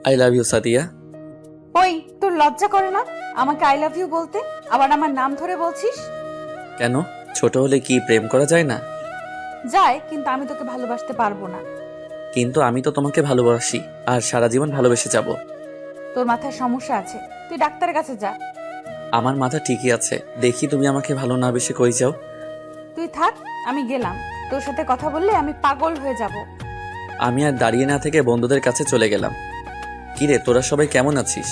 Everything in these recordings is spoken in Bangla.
I love you Sadia. ওই তোর লজ্জা করে না আমাকে আই লাভ ইউ বলতে? আবার আমার নাম ধরে বলছিস? কেন, ছোট হলে কি প্রেম করা যায় না? যায়, কিন্তু আমি তোকে ভালোবাসতে পারবো না। কিন্তু আমি তো তোমাকে ভালোবাসি আর সারা জীবন ভালোবেসে যাব। তোর মাথায় সমস্যা আছে, তুই ডাক্তারের কাছে যা। আমার মাথা ঠিকই আছে, দেখি তুমি আমাকে ভালো না বেশি কই যাও। তুই থাক, আমি গেলাম। তোর সাথে কথা বললে আমি পাগল হয়ে যাব। আমি আর দাঁড়িয়ে না থেকে বন্ধুদের কাছে চলে গেলাম। কিরে, তোরা সবাই কেমন আছিস?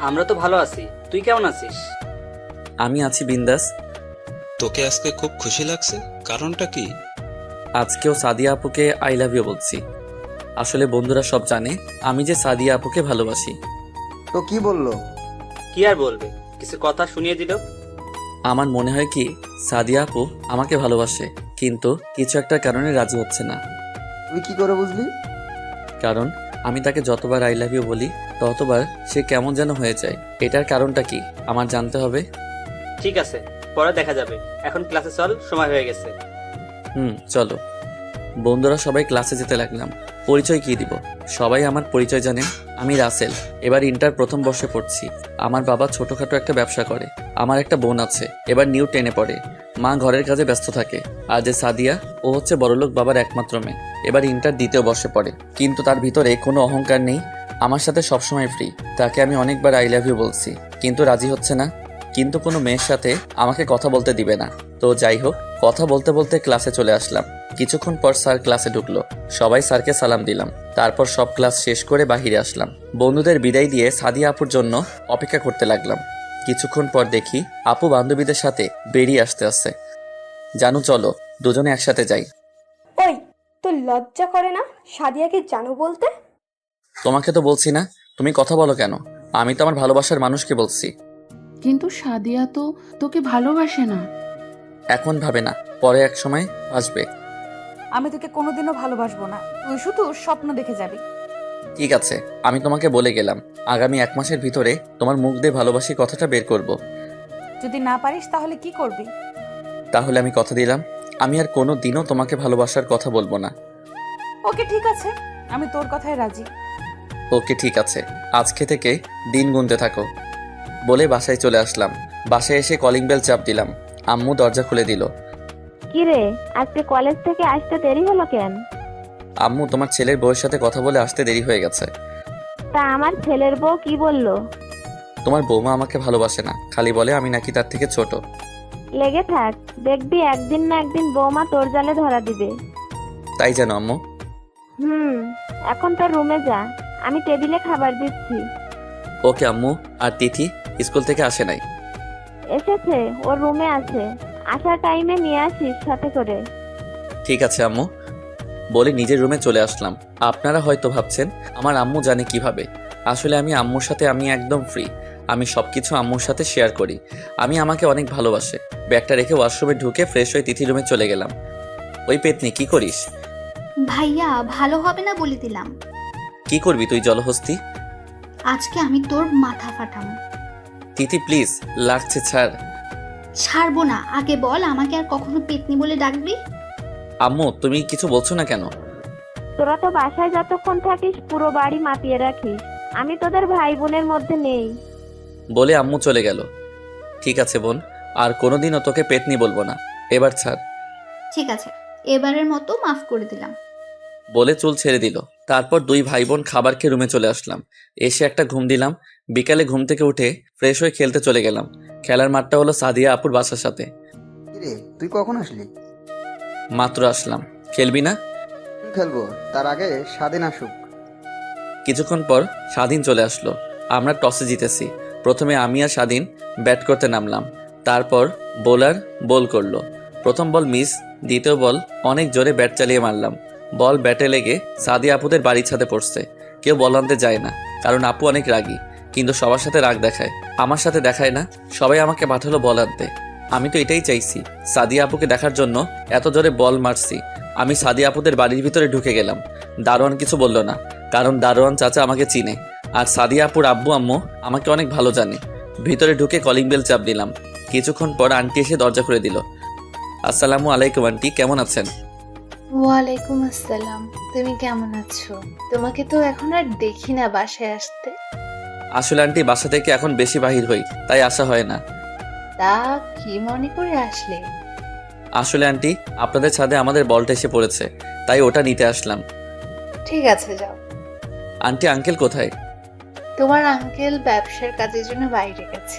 আমরা তো ভালো আছি, তুই কেমন আছিস? আমি আছি বিন্দাস। তোকে আজকে খুব খুশি লাগছে, কারণটা কি? আজকেও সাদিয়া আপুকে আই লাভ ইউ বলছি। আসলে বন্ধুরা সব জানে আমি যে সাদিয়া আপুকে ভালোবাসি। তো কি বললো? কি আর বলবে, কিছু কথা শুনিয়ে দিল। আমার মনে হয় কি সাদিয়া আপু আমাকে ভালোবাসে, কিন্তু কিছু একটা কারণে রাজি হচ্ছে না। তুই কি করে বুঝলি? কারণ আমি তাকে যতবার আই লাভ ইউ বলি ততবার সে কেমন যেন হয়ে যায়। এটার কারণটা কি আমার জানতে হবে। ঠিক আছে, পরে দেখা যাবে, এখন ক্লাসে চল, সময় হয়ে গেছে। চলো। বন্ধুরা সবাই ক্লাসে যেতে লাগলাম। পরিচয় কি দিব? সবাই আমার পরিচয় জানেন, আমি রাসেল। এবার ইন্টার প্রথম বর্ষে পড়ছি। আমার বাবা ছোটখাটো একটা ব্যবসা করে। আমার একটা বোন আছে, এবার নিউ 10-এ পড়ে। মা ঘরের কাজে ব্যস্ত থাকে। আর যে সাদিয়া, ও হচ্ছে বড়লোক বাবার একমাত্র মেয়ে। এবার ইন্টার দ্বিতীয় বর্ষে পড়ে, কিন্তু তার ভিতরে কোনো অহংকার নেই। আমার সাথে সবসময় ফ্রি। তাকে আমি অনেকবার আই লাভ ইউ বলছি, কিন্তু রাজি হচ্ছে না। কিন্তু কোনো মেয়ের সাথে আমাকে কথা বলতে দিবে না। তো যাই হোক, কথা বলতে বলতে ক্লাসে চলে আসলাম। কিছুক্ষণ পর স্যার ক্লাসে ঢুকলো। সবাই স্যারকে সালাম দিলাম। তারপর সব ক্লাস শেষ করে বাহিরে আসলাম। বন্ধুদের বিদায় দিয়ে সাদিয়া আপুর জন্য অপেক্ষা করতে লাগলাম। কিছুক্ষণ পর দেখি আপু বান্ধবীদের সাথে বেরিয়ে আসতে। জানু চলো, দুজনে একসাথে যাই। ওই, তোর লজ্জা করে না সাদিয়াকে জানো বলতে? তোমাকে তো বলছি না, তুমি কথা বলো কেন? আমি তো আমার ভালোবাসার মানুষকে বলছি। কিন্তু সাদিয়া তো তোকে ভালোবাসে না। এখন ভাবে না, পরে এক সময় আসবে। আমি তোকে কোনোদিনও ভালোবাসবো না, তুই শুধু স্বপ্ন দেখে যাবি। ঠিক আছে, আমি তোমাকে বলে গেলাম, আগামী 1 মাসের ভিতরে তোমার মুখ দিয়ে ভালোবাসি কথাটা বের করব। যদি না পারিস তাহলে কি করবি? তাহলে আমি কথা দিলাম, আমি আর কোনো দিনও তোমাকে ভালোবাসার কথা বলবো না। ওকে ঠিক আছে, আমি তোর কথায় রাজি। ওকে ঠিক আছে, আজকে থেকে দিন গুনতে থাকো। বলে বাসায় চলে আসলাম। বাসায় এসে কলিং বেল চাপ দিলাম। আম্মু দরজা খুলে দিল। কিরে, আজকে কলেজ থেকে আসতে দেরি হলো কেন? আম্মু, তোমার ছেলের বউয়ের সাথে কথা বলে আসতে দেরি হয়ে গেছে। তা আমার ছেলের বউ কি বললো? তোমার বৌমা আমাকে ভালোবাসে না, খালি বলে আমি নাকি তার থেকে ছোট। লেগে থাক, দেখবি একদিন না একদিন বৌমা তোর জালে ধরা দিবে। তাই জানো আম্মু? এখন তোর রুমে যা, আমি টেবিলে খাবার দিচ্ছি। ওকে আম্মু। আর তিথি স্কুল থেকে আসে নাই? এসেছে, ওর রুমে আছে, আসার টাইমে নিয়ে আসিস সাথে করে। ঠিক আছে আম্মু। বলে নিজের রুমে চলে আসলাম। আপনারা হয়তো ভাবছেন আমার আম্মু জানে কিভাবে। আসলে আমি আম্মুর সাথে আমি একদম ফ্রি। আমি সবকিছু আম্মুর সাথে শেয়ার করি। আমি আমাকে অনেক ভালোবাসে। ব্যাগটা রেখে ওয়াশরুমে ঢুকে ফ্রেশ হয়ে তিথি রুমে চলে গেলাম। ওই পেতনি, কি করিস? ভাইয়া, ভালো হবে না বলে দিলাম। কি করবি তুই জলহস্তি? আজকে আমি তোর মাথা ফাটাবো। তিথি প্লিজ, লাগছে ছাড়। ছাড়বো না, আগে বল আমাকে আর কখনো পেতনি বলে ডাকবি? আম্মু, তুমি কিছু বলছো না কেন? তোরা তো বাসায় যতক্ষণ থাকিস পুরো বাড়ি মাতিয়ে রাখিস, আমি তোদের ভাই বোনের মধ্যে নেই। বলে আম্মু চলে গেল। ঠিক আছে বোন, আর কোনোদিনও তোকে পেতনি বলবো না, এবার ছাড়। ঠিক আছে, এবারের মতো মাফ করে দিলাম। বলে চুল ছেড়ে দিল। তারপর 2 ভাই বোন খাবার খেয়ে রুমে চলে আসলাম। এসে একটা ঘুম দিলাম। বিকালে ঘুম থেকে উঠে ফ্রেশ হয়ে খেলতে চলে গেলাম। খেলার মাঠটা হলো সাদিয়া আপুর বাসার সাথে। কিরে, তুই কখন আসলি? মাত্র আসলাম। খেলবি না? তুই খেলবো, তার আগে স্বাধীন আসুক। কিছুক্ষণ পর স্বাধীন চলে আসলো। আমরা টসে জিতেছি। প্রথমে আমি আর স্বাধীন ব্যাট করতে নামলাম। তারপর বোলার বল করলো। প্রথম বল মিস, দ্বিতীয় বল অনেক জোরে ব্যাট চালিয়ে মারলাম। বল ব্যাটে লেগে সাদিয়া আপুদের বাড়ির ছাদে পড়ছে। কেউ বল আনতে যায় না, কারণ আপু অনেক রাগী, কিন্তু সবার সাথে রাগ দেখায়। আমার সাথে দেখায় না। সবাই আমাকে পাঠালো বল আনতে। আমি তো এটাই চাইছি, সাদিয়া আপুকে দেখার জন্য এত জোরে বল মারছি। আমি সাদিয়া আপুদের বাড়ির ভিতরে ঢুকে গেলাম। দারোয়ান কিছু বলল না, কারণ দারোয়ান চাচা আমাকে চিনে, আর সাদিয়া আপুর আব্বু আম্মু আমাকে অনেক ভালো জানে। ভিতরে ঢুকে কলিং বেল চাপ দিলাম। কিছুক্ষণ পর আন্টি এসে দরজা খুলে দিল। আসসালামু আলাইকুম আন্টি, কেমন আছেন? ওয়ালাইকুম আসসালাম। তুমি কেমন আছো? তোমাকে তো এখন আর দেখি না বাসায় আসতে। আসলে আন্টি বাসা থেকে এখন বেশি বাহির হই, তাই আসা হয় না। তা কি মনে করে আসলে? আসলে আন্টি আপনাদের ছাদে আমাদের বলটা এসে পড়েছে, তাই ওটা নিতে আসলাম। ঠিক আছে, যাও। আন্টি আঙ্কেল কোথায়? তোমার আঙ্কেল ব্যবসার কাজের জন্য বাইরে গেছে।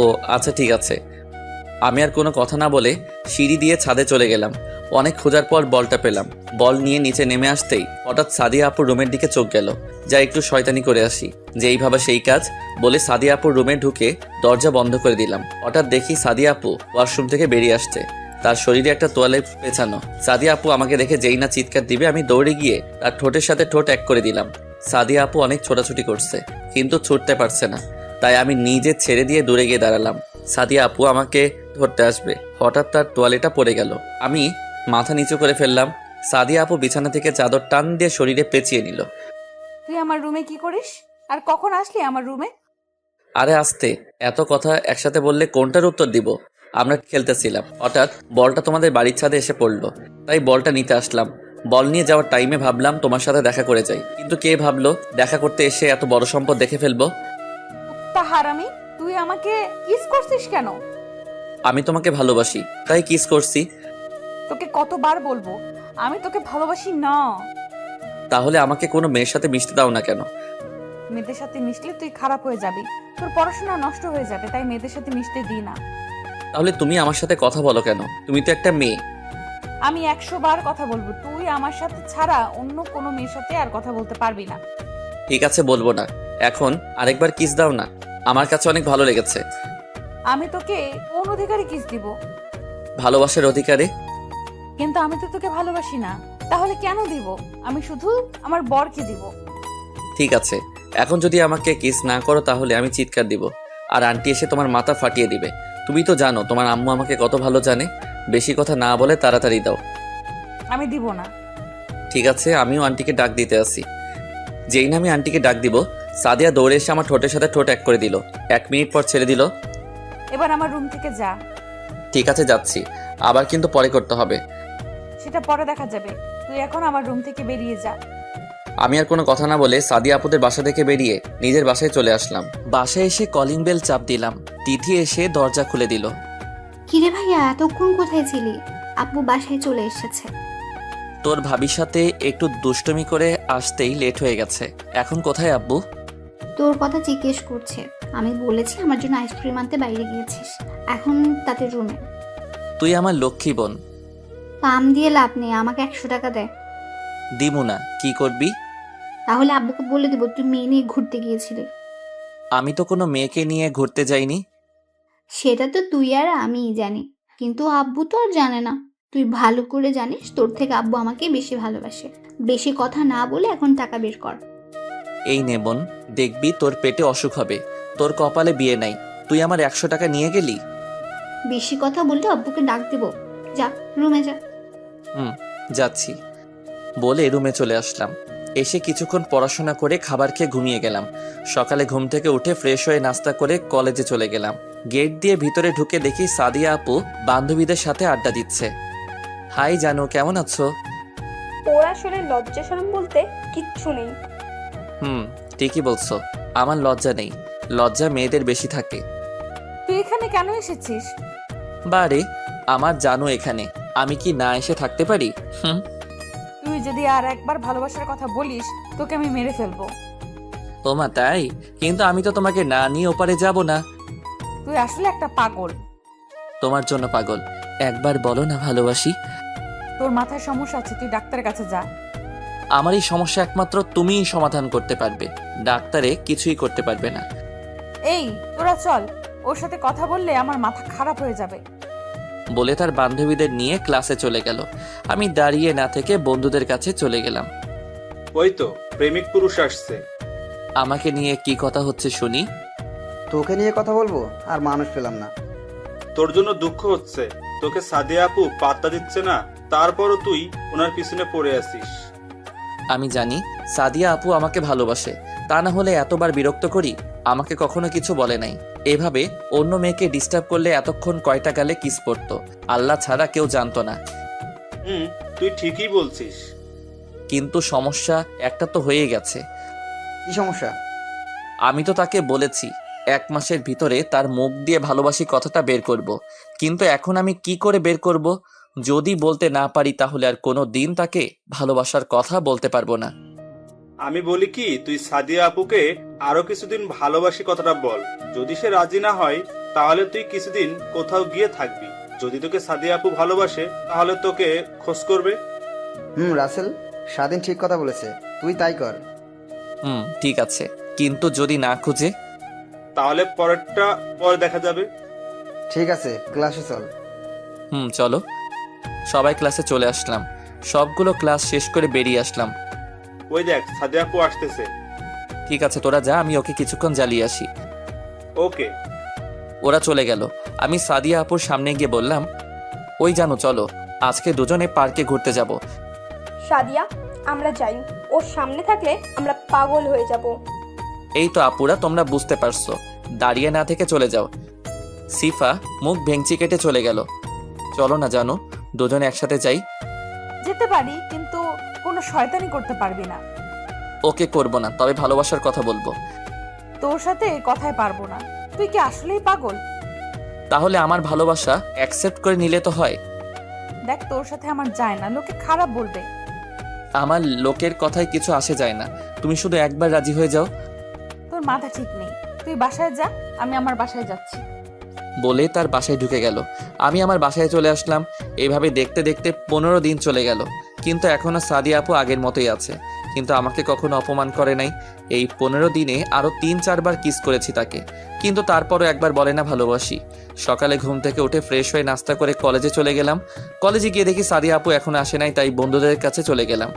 ও আচ্ছা ঠিক আছে। আমি আর কোনো কথা না বলে সিঁড়ি দিয়ে ছাদে চলে গেলাম। অনেক খোঁজার পর বলটা পেলাম। বল নিয়ে নিচে নেমে আসতেই হঠাৎ সাদিয়া আপুর রুমের দিকে চোখ গেল। যা একটু শয়তানি করে আসি, যেই ভাবা সেই কাজ বলে সাদিয়া আপুর রুমে ঢুকে দরজা বন্ধ করে দিলাম। হঠাৎ দেখি সাদিয়া আপু ওয়াশরুম থেকে বেরিয়ে আসছে, তার শরীরে একটা তোয়ালে পেঁচানো। সাদিয়া আপু আমাকে দেখে যেই না চিৎকার দিবে আমি দৌড়ে গিয়ে তার ঠোঁটের সাথে ঠোঁট এক করে দিলাম। সাদিয়া আপু অনেক ছোটাছুটি করছে কিন্তু ছুটতে পারছে না, তাই আমি নিজে ছেড়ে দিয়ে দূরে গিয়ে দাঁড়ালাম। সাদিয়া আপু আমাকে ধরতে আসবে, হঠাৎ তার তোয়ালেটা পড়ে গেল। আমি মাথা নিচু করে ফেললাম। সাদিয়া আপু বিছানা থেকে চাদর টান দিয়ে শরীরে পেঁচিয়ে নিল। তুই আমার রুমে কি করিস? আর কখন আসলি আমার রুমে? আরে আস্তে, এত কথা একসাথে বললে কোনটার উত্তর দিব? আমরা খেলতেছিলাম, হঠাৎ বলটা তোমাদের বাড়ির ছাদে এসে পড়লো, তাই বলটা নিতে আসলাম। বল নিয়ে যাওয়ার টাইমে ভাবলাম তোমার সাথে দেখা করে যাই, কিন্তু কে ভাবলো দেখা করতে এসে এত বড় সম্পদ দেখে ফেলবো। তা হারামি, তুই আমাকে কিস করছিস কেন? আমি তোমাকে ভালোবাসি তাই কিস করছি। তোকে কতবার বলবো আমি তোকে ভালোবাসি না? তাহলে আমাকে কোনো মেয়ের সাথে মিশতে দাও না কেন? মেয়েদের সাথে মিশলে তুই খারাপ হয়ে যাবি, তোর পড়াশোনা নষ্ট হয়ে যাবে, তাই মেয়েদের সাথে মিশতে দিই না। তাহলে তুমি আমার সাথে কথা বলো কেন? তুমি তো একটা মেয়ে। আমি 100 বার কথা বলবো, তুই আমার সাথে ছাড়া অন্য কোনো মেয়ের সাথে আর কথা বলতে পারবি না। ঠিক আছে বলবো না, এখন আরেকবার কিস দাও না, আমার কাছে অনেক ভালো লেগেছে। আমি তোকে কোন অধিকারে কিস দিব? ভালোবাসার অধিকারে। কিন্তু আমি তো তোকে ভালোবাসি না, তাহলে কেন দিব? আমি শুধু আমার বরকে দিব। ঠিক আছে, এখন যদি আমাকে কিস না করো তাহলে আমি চিৎকার দিব, আর আন্টি এসে তোমার মাথা ফাটিয়ে দিবে। তুমি তো জানো তোমার আম্মু আমাকে কত ভালো জানে। বেশি কথা না বলে তাড়াতাড়ি দাও। আমি দিব না। ঠিক আছে, আমিও আন্টিকে ডাক দিতে আসি। যেই না আমি আন্টিকে ডাক দিব, সাদিয়া দৌড়ে এসে আমার ঠোঁটের সাথে ঠোঁট এক করে দিল। 1 মিনিট পর ছেড়ে দিল। এবার আমার রুম থেকে যা। ঠিক আছে যাচ্ছি, আবার কিন্তু পরে করতে হবে। সেটা পরে দেখা যাবে, তুই এখন আমার রুম থেকে বেরিয়ে যা। আমি আর কোনো কথা না বলে সাদিয়া আপুদের বাসা থেকে বেরিয়ে নিজের বাসায় চলে আসলাম। বাসায় এসে কলিং বেল চাপ দিলাম। তিথি এসে দরজা খুলে দিল। কিরে ভাইয়া, এতক্ষণ কোথায় ছিলি? আব্বু বাসায় চলে এসেছে। তোর ভাবির সাথে একটু দুষ্টুমি করে আসতেই লেট হয়ে গেছে। এখন কোথায় আব্বু? তোর কথা জিজ্ঞেস করছে। আমি বলেছি আমার জন্য আইসক্রিম আনতে বাইরে গিয়েছিস, এখন তাদের রুমে। তুই আমার লক্ষ্মী বোন। পাম দিয়ে লাভ নেই, আমাকে 100 টাকা দে। দিমু না, কি করবি? তাহলে আব্বুকে বলে দিব তুই মেয়ে নিয়ে ঘুরতে গিয়েছিলি। আমি তো কোনো মেয়েকে নিয়ে ঘুরতে যাইনি। সেটা তো তুই আর আমিই জানি, কিন্তু আব্বু তো আর জানে না। তুই ভালো করে জানিস তোর থেকে আব্বু আমাকে বেশি ভালোবাসে। বেশি কথা না বলে এখন টাকা বের কর। এই নে বোন, দেখবি তোর পেটে অসুখ হবে। তোর কপালে বিয়ে নাই, তুই আমার 100 টাকা নিয়ে গেলি। বেশি কথা বললে আব্বুকে ডাক দেব। যা রুমে যা। যাচ্ছি বলে রুমে চলে আসলাম। এসে কিছুক্ষণ পড়াশোনা করে খাবার খেয়ে ঘুমিয়ে গেলাম। সকালে ঘুম থেকে উঠে ফ্রেশ হয়ে নাস্তা করে কলেজে চলে গেলাম। গেট দিয়ে ভিতরে ঢুকে দেখি সাদিয়া আপু বান্ধবীদের সাথে আড্ডা দিচ্ছে। হাই জানু, কেমন আছো? ওর আসলে লজ্জা শরম বলতে কিচ্ছু নেই। ঠিকই বলছো, আমার লজ্জা নেই। লজ্জা মেয়েদের বেশি থাকে। তুই এখানে কেন এসেছিস? বারে, আমার জানু এখানে, আমি কি না এসে থাকতে পারি? তুই যদি আর একবার ভালোবাসার কথা বলিস তোকে আমি মেরে ফেলবো। ওমা তাই? কিন্তু আমি তো তোমাকে না নিয়ে ওপারে যাব না। তুই আসলে একটা পাগল। তোমার জন্য পাগল। একবার বলো না ভালোবাসি। তোর মাথায় সমস্যা আছে, তুই ডাক্তারের কাছে যা। আমার এই সমস্যা একমাত্র তুমিই সমাধান করতে পারবে, ডাক্তারে কিছুই করতে পারবে না। এই তোরা চল, ওর সাথে কথা বললে আমার মাথা খারাপ হয়ে যাবে। বলে তার বান্ধবীদের নিয়ে ক্লাসে চলে গেল। আমি দাঁড়িয়ে না থেকে বন্ধুদের কাছে চলে গেলাম। ওই তো প্রেমিক পুরুষ আসছে। আমাকে নিয়ে কি কথা হচ্ছে শুনি। তোকে নিয়ে কথা বলবো আর মানুষ পেলাম না। তোর জন্য দুঃখ হচ্ছে, তোকে সাদিয়া আপু পাত্তা দিচ্ছে না, তারপরও তুই ওনার পিছনে পড়ে আছিস। আমি জানি সাদিয়া আপু আমাকে ভালোবাসে, তা না হলে এতবার বিরক্ত করি? আমাকে কখনো কিছু বলে নাই। এভাবে অন্য মেয়েকে ডিস্টার্ব করলে এতক্ষণ কয়টা গালে কিস পড়তো আল্লাহ ছাড়া কেউ জানতো না। তুই ঠিকই বলছিস। কিন্তু সমস্যা একটা তো হয়ে গেছে। কি সমস্যা? আমি তো তাকে বলেছি 1 মাসের ভিতরে তার মুখ দিয়ে ভালোবাসি কথাটা বের করব। কিন্তু এখন আমি কি করে বের করব? যদি বলতে না পারি তাহলে আর কোনো দিন তাকে ভালোবাসার কথা বলতে পারবো না। আমি বলি কি, তুই সাদিয়া আপুকে আরো কিছুদিন ভালোবাসি কথাটা বল। যদি সে রাজি না হয় তাহলে তুই কিছুদিন কোথাও গিয়ে থাকবি। যদি তোকে সাদিয়া আপু ভালোবাসে তাহলে তোকে খোঁজ করবে। রাসেল, স্বাধীন ঠিক কথা বলেছে, তুই তাই কর। ঠিক আছে, কিন্তু যদি না খুঁজে? তাহলে পরেরটা পরে দেখা যাবে। ঠিক আছে, ক্লাসে চল। চলো। সবাই ক্লাসে চলে আসলাম। সবগুলো ক্লাস শেষ করে বেরিয়ে আসলাম। ওই দেখ, সাদিয়া আপু আসতেছে। ঠিক আছে, তোরা যা, আমি ওকে কিছুক্ষণ জ্বালিয়ে আসি। ওকে। ওরা চলে গেল। আমি সাদিয়া আপুর সামনে গিয়ে বললাম, ওই জানো, চলো আজকে দুজনে পার্কে ঘুরতে যাব। সাদিয়া, আমরা যাই। ওর সামনে থাকলে আমরা পাগল হয়ে যাব। এই তো আপুরা, তোমরা বুঝতে পারছো, দাঁড়িয়ে না থেকে চলে যাও। সিফা মুখ ভেঙচি কেটে চলে গেল। চলো না জানো, দুজনে একসাথে যাই। যেতে পারি, কিন্তু কোনো শয়তানি করতে পারবি না। ওকে করব না, তবে ভালোবাসার কথা বলবো। তোর সাথে কথায় পারবো না। তুই কি আসলেই পাগল? তাহলে আমার ভালোবাসা অ্যাকসেপ্ট করে নিলে তো হয়। দেখ, তোর সাথে আমার যায় না, লোকে খারাপ বলবে। আমার লোকের কথায় কিছু আসে যায় না, তুমি শুধু একবার রাজি হয়ে যাও। তোর মাথা ঠিক নেই। তুই বাসায় যা, আমি আমার বাসায় যাচ্ছি। বলে তার বাসায় ঢুকে গেল। আমি আমার বাসায় চলে আসলাম। এইভাবে দেখতে দেখতে 15 দিন চলে গেল, কিন্তু এখনো সাদিয়া আপু আগের মতোই আছে। কিন্তু আমাকে কখনো অপমান করে নাই। এই 15 দিনে আরো 3-4 বার কিস করেছি তাকে, কিন্তু তারপরও একবার বলে না ভালোবাসি। সকালে ঘুম থেকে উঠে ফ্রেশ হয়ে নাস্তা করে কলেজে চলে গেলাম। কলেজে গিয়ে দেখি সাদিয়া আপু এখনো আসে নাই, তাই বন্ধুদের কাছে চলে গেলাম।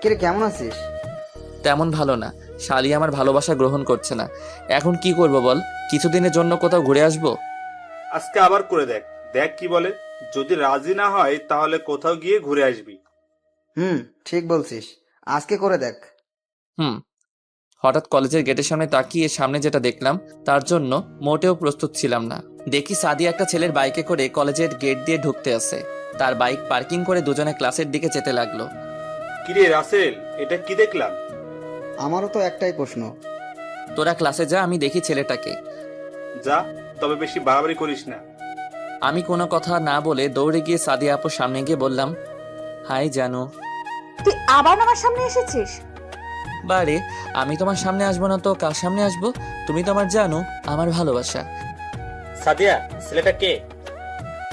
কিরে, কেমন আছিস? তেমন ভালো না, শালি আমার ভালোবাসা গ্রহণ করছে না। এখন কি করব বল? কিছুদিনের জন্য কোথাও ঘুরে আসবো। আজকে আবার করে দেখ, দেখ কি বলে। যদি রাজি না হয় তাহলে কোথাও গিয়ে ঘুরে আসবি। ঠিক বলছিস, আজকে করে দেখ। হঠাৎ কলেজের গেটের সামনে তাকিয়ে সামনে যেটা দেখলাম তার জন্য মোটেও প্রস্তুত ছিলাম না। দেখি সাদিয়া একটা ছেলের বাইকে করে কলেজের গেট দিয়ে ঢুকতে আসে। তার বাইক পার্কিং করে দুজনে ক্লাসের দিকে যেতে লাগলো। কিরে রাসেল, এটা কি দেখলাম? আমারও তো একটাই প্রশ্ন। তোরা ক্লাসে যা, আমি দেখি ছেলেটাকে। যা, তবে বেশি বাড়াবাড়ি করিস না। আমি কোনো কথা না বলে দৌড়ে গিয়ে সাদিয়া আপুর সামনে গিয়ে বললাম, হাই জানো। তুই আবার আমার সামনে এসেছিস? বারে, আমি তোমার সামনে আসবো না তো কার সামনে আসবো? তুমি তো আমার জানো, আমার ভালোবাসা। সাদিয়া, ছেলেটা কে?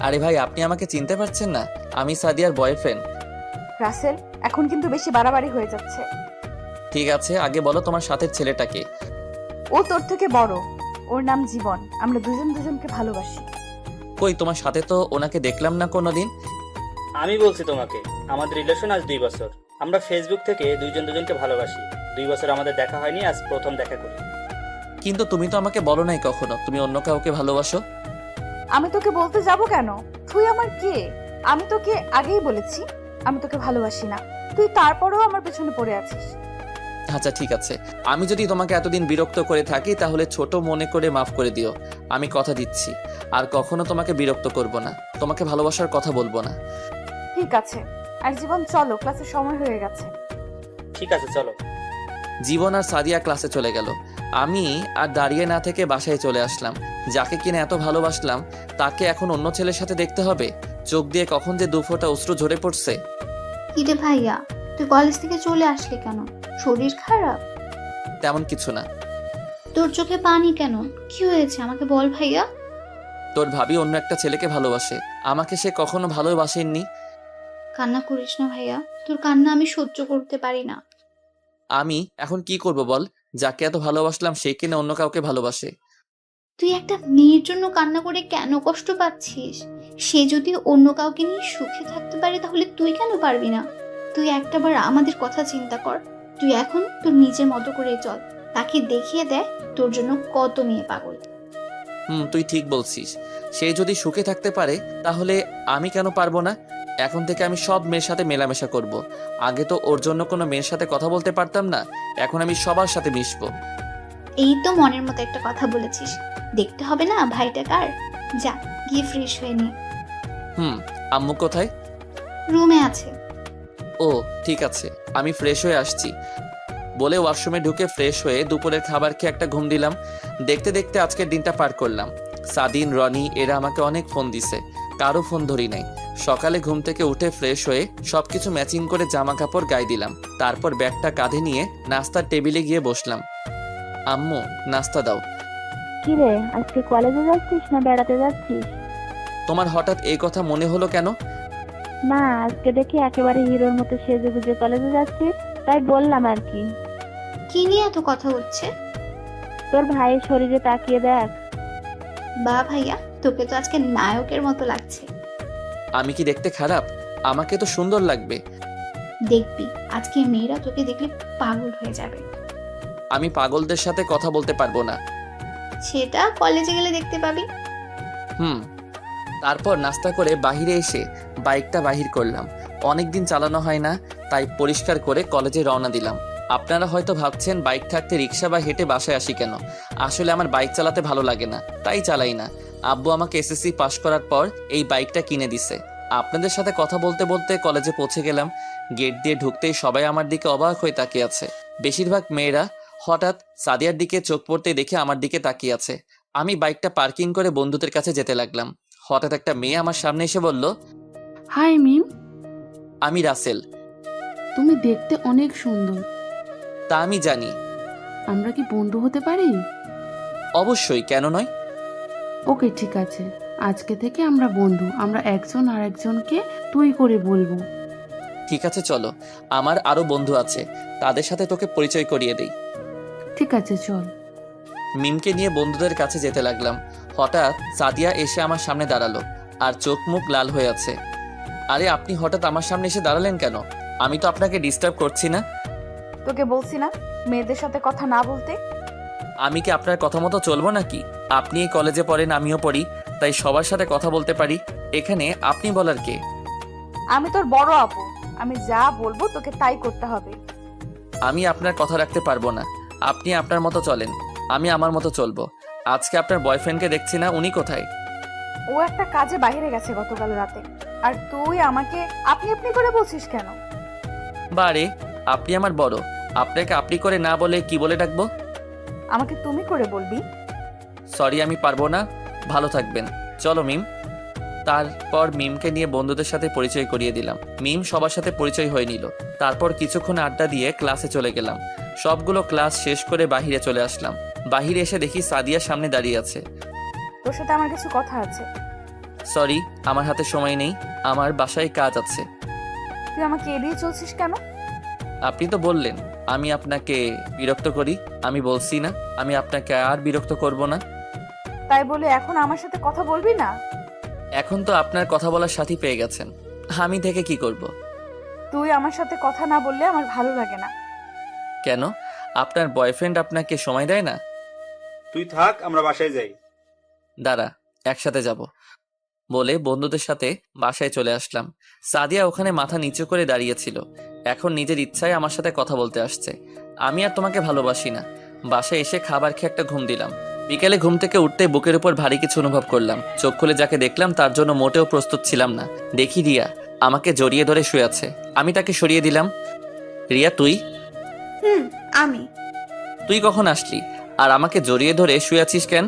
আরে ভাই, আপনি আমাকে চিনতে পারছেন না? আমি সাদিয়ার বয়ফ্রেন্ড। রাসেল, এখন কিন্তু বেশি বাড়াবাড়ি হয়ে যাচ্ছে। ঠিক আছে, আগে বলো তোমার সাথের ছেলেটাকে। ও তোর থেকে বড়, ওর নাম জীবন। আমরা দুজন দুজনকে ভালোবাসি। কই, তোমার সাথে তো ওনাকে দেখলাম না কোনোদিন। আমি বলছি তোমাকে, আমাদের রিলেশন আজ 2 বছর। আমরা ফেসবুক থেকে দুইজন দুজনকে ভালোবাসি। 2 বছর আমাদের দেখা হয়নি, আজ প্রথম দেখা করি। কিন্তু তুমি তো আমাকে বলো নাই কখনো তুমি অন্য কাউকে ভালোবাসো। আমি তোকে বলতে যাব কেন? তুই আমার কে? আমি তোকে আগেই বলেছি আমি তোকে ভালোবাসি না। তুই তারপরেও আমার পেছনে পড়ে আছিস। আচ্ছা ঠিক আছে, আমি যদি তোমাকে এতদিন বিরক্ত করে থাকি তাহলে ছোট মনে করে মাফ করে দিও। আমি কথা দিচ্ছি আর কখনো তোমাকে বিরক্ত করব না, তোমাকে ভালোবাসার কথা বলবো না। ঠিক আছে। আর জীবন, চলো, ক্লাসের সময় হয়ে গেছে। ঠিক আছে, চলো। জীবন আর সাদিয়া ক্লাসে চলে গেল। আমি আর দাঁড়িয়ে না থেকে বাসায় চলে আসলাম। যাকে কিনা এত ভালোবাসলাম তাকে এখন অন্য ছেলের সাথে দেখতে হবে। চোখ দিয়ে কখন যে 2 ফোঁটা অশ্রু ঝরে পড়ছে। কিরে ভাইয়া, তুই কলেজ থেকে চলে আসলি কেন? শরীর খারাপ? তেমন কিছু না। তোর চোখে পানি কেন? কি হয়েছে আমাকে বল ভাইয়া। তোর ভাবি অন্য একটা ছেলেকে ভালোবাসে, আমাকে সে কখনো ভালোবাসেননি। কান্না করিস না ভাইয়া, তোর কান্না আমি সহ্য করতে পারি না। আমি এখন কি করব বল? যাকে এত ভালোবাসলাম সে কিনা অন্য কাউকে ভালোবাসে। তুই একটা মেয়ের জন্য কান্না করে কেন কষ্ট পাচ্ছিস? সে যদি অন্য কাউকে নিয়ে সুখে থাকতে পারে তাহলে তুই কেন পারবি না? তুই একটাবার আমাদের কথা চিন্তা কর। তুই এখন তোর নিজের মতো করে চল, তাকে দেখিয়ে দেয় তোর জন্য কত মেয়ে পাগল। তুই ঠিক বলছিস। সে যদি সুখে থাকতে পারে তাহলে আমি কেন পারবো না? এখন থেকে আমি সব মেয়ের সাথে মেলামেশা করব। আগে তো ওর জন্য কোনো মেয়ের সাথে কথা বলতে পারতাম না, এখন আমি সবার সাথে মিশবো। এই তো মনের মতো একটা কথা বলেছিস। দেখতে হবে না ভাইটা কার? যা গিয়ে ফ্রেশ হয়ে নে। আম্মু কোথায়? রুমে আছে, ও ঠিক আছে, আমি ফ্রেশ হয়ে আসছি বলে ওয়াশরুমে ঢুকে ফ্রেশ হয়ে দুপুরের খাবার খেয়ে একটা ঘুম দিলাম। দেখতে দেখতে আজকের দিনটা পার করলাম। সাদিন, রনি এরা আমাকে অনেক ফোন দিছে, কারো ফোন ধরি নাই। সকালে ঘুম থেকে উঠে ফ্রেশ হয়ে সবকিছু ম্যাচিং করে জামা কাপড় গায়ে দিলাম। তারপর ব্যাগটা কাঁধে নিয়ে নাস্তার টেবিলে গিয়ে বসলাম। আম্মু নাস্তা দাও। কি রে, আজকে কলেজে যাচ্ছিস না বেড়াতে যাচ্ছিস? তোমার হঠাৎ এই কথা মনে হলো কেন? না, আজকে দেখি একেবারে হিরোর মতো সেজে গুজে কলেজে যাচ্ছিস, তাই বললাম আর কি। কি নিয়ে এত কথা হচ্ছে? তোর ভাইয়ের শরীরে তাকিয়ে দেখ। বা ভাইয়া, তোকে তো আজকে নায়কের মতো লাগছে। আমি কি দেখতে খারাপ? আমাকে তো সুন্দর লাগবে। দেখবি আজকে মেয়েরা তোকে দেখলে পাগল হয়ে যাবে। আমি পাগলদের সাথে কথা বলতে পারবো না। সেটা কলেজে গেলে দেখতে পাবি। তারপর নাস্তা করে বাহিরে এসে বাইকটা বাহির করলাম। অনেকদিন চালানো হয় না, তাই পরিষ্কার করে কলেজে রওনা দিলাম। আপনারা হয়তো ভাবছেন বাইক থাকতে রিক্সা বা হেঁটে বাসায় আসি কেন। আসলে আমার বাইক চালাতে ভালো লাগে না, তাই চালাই না। আব্বু আমাকে এসএসসি পাশ করার পর এই বাইকটা কিনে দিছে। আপনাদের সাথে কথা বলতে বলতে কলেজে পৌঁছে গেলাম। গেট দিয়ে ঢুকতেই সবাই আমার দিকে অবাক হয়ে তাকিয়ে আছে। বেশিরভাগ মেয়েরা। হঠাৎ সাদিয়ার দিকে চোখ পড়তে দেখে আমার দিকে তাকিয়ে আছে। আমি বাইকটা পার্কিং করে বন্ধুদের কাছে যেতে লাগলাম। হঠাৎ একটা মেয়ে আমার সামনে এসে বলল, হাই মিম, আমি রাসেল। তুমি দেখতে অনেক সুন্দর। তা আমি জানি। আমরা কি বন্ধু হতে পারি? অবশ্যই, কেন নয়? ওকে ঠিক আছে, আজকে থেকে আমরা বন্ধু। আমরা একজন আর একজনকে তুই করে বলবো। ঠিক আছে চলো, আমার আরো বন্ধু আছে, তাদের সাথে তোকে পরিচয় করিয়ে দেই। ঠিক আছে চল। মিমকে নিয়ে বন্ধুদের কাছে যেতে লাগলাম। হঠাৎ সাদিয়া এসে আমার সামনে দাঁড়ালো আর চোখ মুখ লাল হয়ে আছে। আরে আপনি হঠাৎ আমার সামনে এসে দাঁড়ালেন কেন? আমি তো আপনাকে ডিস্টার্ব করছি না। তোকে বলছি না মেয়েদের সাথে কথা না বলতে। আমি কি আপনার কথা মতো চলবো নাকি? আপনি এই কলেজে পড়েন, আমিও পড়ি, তাই সবার সাথে কথা বলতে পারি। এখানে আপনি বলার কে? আমি তোর বড় আপু, আমি যা বলবো তোকে তাই করতে হবে। আমি আপনার কথা রাখতে পারবো না। আপনি আপনার মতো চলেন, আমি আমার মতো চলবো। আজকে আপনার বয়ফ্রেন্ডকে দেখছি না, উনি কোথায়? ও একটা কাজে বাইরে গেছে গতকাল রাতে। আর তুই আমাকে আপনি আপনি করে বলছিস কেন? বারে, আপনি আমার বড়, আপনাকে আপনি করে না বলে কি বলে ডাকবো? আমাকে তুমি করে বলবি। সরি, আমি পারবো না। ভালো থাকবেন। চলো মিম। তারপর মিমকে নিয়ে বন্ধুদের সাথে পরিচয় করিয়ে দিলাম। মিম সবার সাথে পরিচয় হয়ে নিল। তারপর কিছুক্ষণ আড্ডা দিয়ে ক্লাসে চলে গেলাম। সবগুলো ক্লাস শেষ করে বাহিরে চলে আসলাম। বাহিরে এসে দেখি সাদিয়া সামনে দাঁড়িয়ে আছে। তোর সাথে আমার কিছু কথা আছে। সরি, আমার হাতে সময় নেই, আমার বাসায় কাজ আছে। তুই আমাকে এড়িয়ে চলছিস কেন? আপনি তো বললেন আমি আপনাকে বিরক্ত করি। আমি বলছি না আমি আপনাকে আর বিরক্ত করব না। তাই বলে এখন আমার সাথে কথা বলবি না? এখন তো আপনার কথা বলার সাথী পেয়ে গেছেন, আমি থেকে কি করব? তুই আমার সাথে কথা না বললে আমার ভালো লাগে না। কেন? আপনার বয়ফ্রেন্ড আপনাকে সময় দেয় না? তুই থাক, আমরা বাসায় যাই। দাঁড়া, একসাথে যাব বলে বন্ধুদের সাথে বাসায় চলে আসলাম। সাদিয়া ওখানে মাথা নিচু করে দাঁড়িয়েছিল। এখন নিজের ইচ্ছায় আমার সাথে কথা বলতে আসছে। আমি আর তোমাকে ভালোবাসি না। বাসায় এসে খাবার খেয়ে একটা ঘুম দিলাম। বিকেলে ঘুম থেকে উঠতে বুকের উপর ভারী কিছু অনুভব করলাম। চোখ খুলে যাকে দেখলাম তার জন্য মোটেও প্রস্তুত ছিলাম না। দেখি রিয়া আমাকে জড়িয়ে ধরে শুয়ে আছে। আমি তাকে সরিয়ে দিলাম। রিয়া তুই? আমি তুই কখন আসলি আর আমাকে জড়িয়ে ধরে শুয়ে আছিস কেন?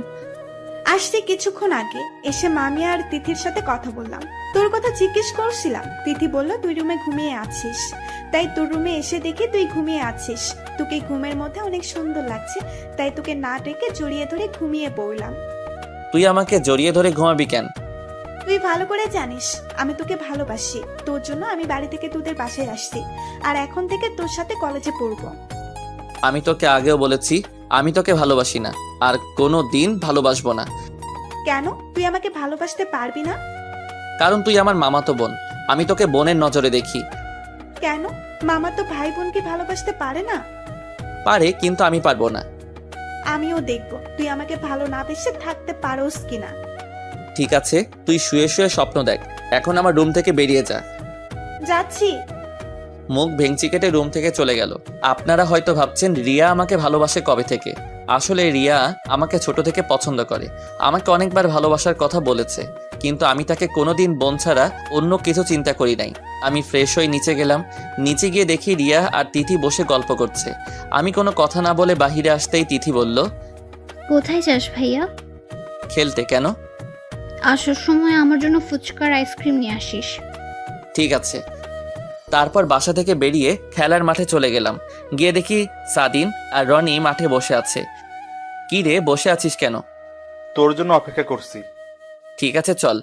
আসতে কিছুক্ষণ আগে এসে মামি আর তিথির সাথে কথা বললাম। তোর কথা জিজ্ঞেস করছিলাম। তিথি বলল তুই রুমে ঘুমিয়ে আছিস, তাই তোর রুমে এসে দেখি তুই ঘুমিয়ে আছিস। তোকে ঘুমের মধ্যে অনেক সুন্দর লাগছে, তাই তোকে না ডেকে জড়িয়ে ধরে ঘুমিয়ে পড়লাম। তুই আমাকে জড়িয়ে ধরে ঘুমাবি কেন? তুই ভালো করে জানিস আমি তোকে ভালোবাসি। তোর জন্য আমি বাড়ি থেকে তোদের বাসায় আসছি, আর এখন থেকে তোর সাথে কলেজে পড়বো। আমি তোকে আগেও বলেছি আমি তোকে ভালোবাসি না, আর কোনো দিন ভালোবাসবো না। কেন তুই আমাকে ভালোবাসতে পারবি না? কারণ তুই আমার মামাতো বোন, আমি তোকে বোনের নজরে দেখি। কেন? মামা তো ভাই বোনকে ভালোবাসতে পারে না? পারে, কিন্তু আমি পারবো না। আমিও দেখবো তুই আমাকে ভালো না বেসে থাকতে পারোস কিনা। ঠিক আছে, তুই শুয়ে শুয়ে স্বপ্ন দেখ। এখন আমার রুম থেকে বেরিয়ে যা। যাচ্ছি। মুখ ভেঙচি কেটে রুম থেকে চলে গেল। আপনারা হয়তো ভাবছেন রিয়া আমাকে ভালোবাসে কবে থেকে। আসলে রিয়া আমাকে ছোট থেকে পছন্দ করে, আমাকে অনেকবার ভালোবাসার কথা বলেছে, কিন্তু আমি তাকে কোনোদিন বোন ছাড়া অন্য কিছু চিন্তা করি নাই। আমি ফ্রেশ হয়ে নিচে গেলাম। নিচে গিয়ে দেখি রিয়া আর তিথি বসে গল্প করছে। আমি কোনো কথা না বলে বাহিরে আসতেই তিথি বলল, কোথায় যাস ভাইয়া? খেলতে। কেন? আসার সময় আমার জন্য ফুচকার আইসক্রিম নিয়ে আসিস। ঠিক আছে। তারপর বাসা থেকে বেরিয়ে খেলার মাঠে চলে গেলাম। গিয়ে দেখি সাদিন আর রনি মাঠে বসে আছে। কি রে, বসে আছিস কেন? তোর জন্য অপেক্ষা করছি। ঠিক আছে চল।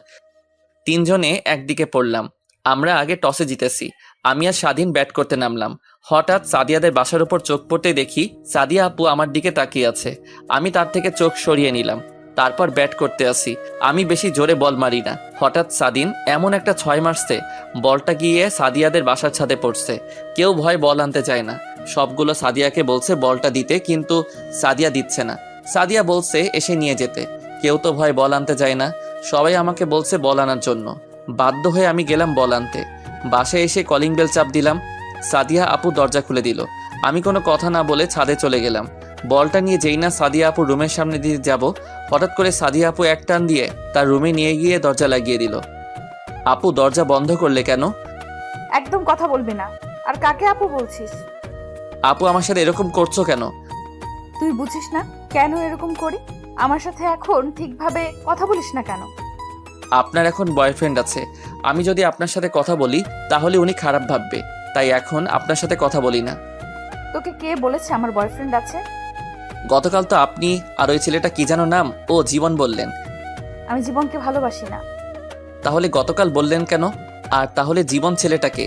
তিনজনে একদিকে পড়লাম। আমরা আগে টসে জিতেছি। আমি আর স্বাধীন ব্যাট করতে নামলাম। হঠাৎ সাদিয়াদের বাসার উপর চোখ পড়তে দেখি সাদিয়া আপু আমার দিকে তাকিয়ে আছে। আমি তার থেকে চোখ সরিয়ে নিলাম। তারপর ব্যাট করতে আসি। আমি বেশি জোরে বল মারি না। হঠাৎ সাদিন এমন একটা 6 মারছে, বলটা গিয়ে সাদিয়াদের বাসার ছাদে পড়ছে। কেউ ভয় বল আনতে চায় না। সবগুলো সাদিয়াকে বলছে বলটা দিতে, কিন্তু সাদিয়া দিচ্ছে না। সাদিয়া বলছে এসে নিয়ে যেতে। কেউ তো ভয় বল আনতে যায় না। সবাই আমাকে বলছে বল আনার জন্য। বাধ্য হয়ে আমি গেলাম বল আনতে। বাসায় এসে কলিং বেল চাপ দিলাম। সাদিয়া আপু দরজা খুলে দিল। আমি কোনো কথা না বলে ছাদে চলে গেলাম। বলটা নিয়ে যেই না সাদিয়া আপু রুমের সামনে দিয়ে যাব, হঠাৎ করে সাদিয়া আপু এক টান দিয়ে তার রুমে নিয়ে গিয়ে দরজা লাগিয়ে দিল। আপু দরজা বন্ধ করলে কেন? একদম কথা বলবি না। আর কাকে আপু বলছিস? আপু আমার সাথে এরকম করছো কেন? তুই বুঝিস না কেন এরকম করি? আমার সাথে এখন ঠিকভাবে কথা বলিস না কেন? আপনার এখন বয়ফ্রেন্ড আছে। আমি যদি আপনার সাথে কথা বলি তাহলে উনি খারাপ ভাববে। তাই এখন আপনার সাথে কথা বলি না। তোকে কে বলেছে আমার বয়ফ্রেন্ড আছে? গতকাল তো আপনি আর ওই ছেলেটা কি যেন নাম, ও জীবন বললেন। আমি জীবনকে ভালোবাসি না। তাহলে গতকাল বললেন কেন? আর তাহলে জীবন ছেলেটাকে?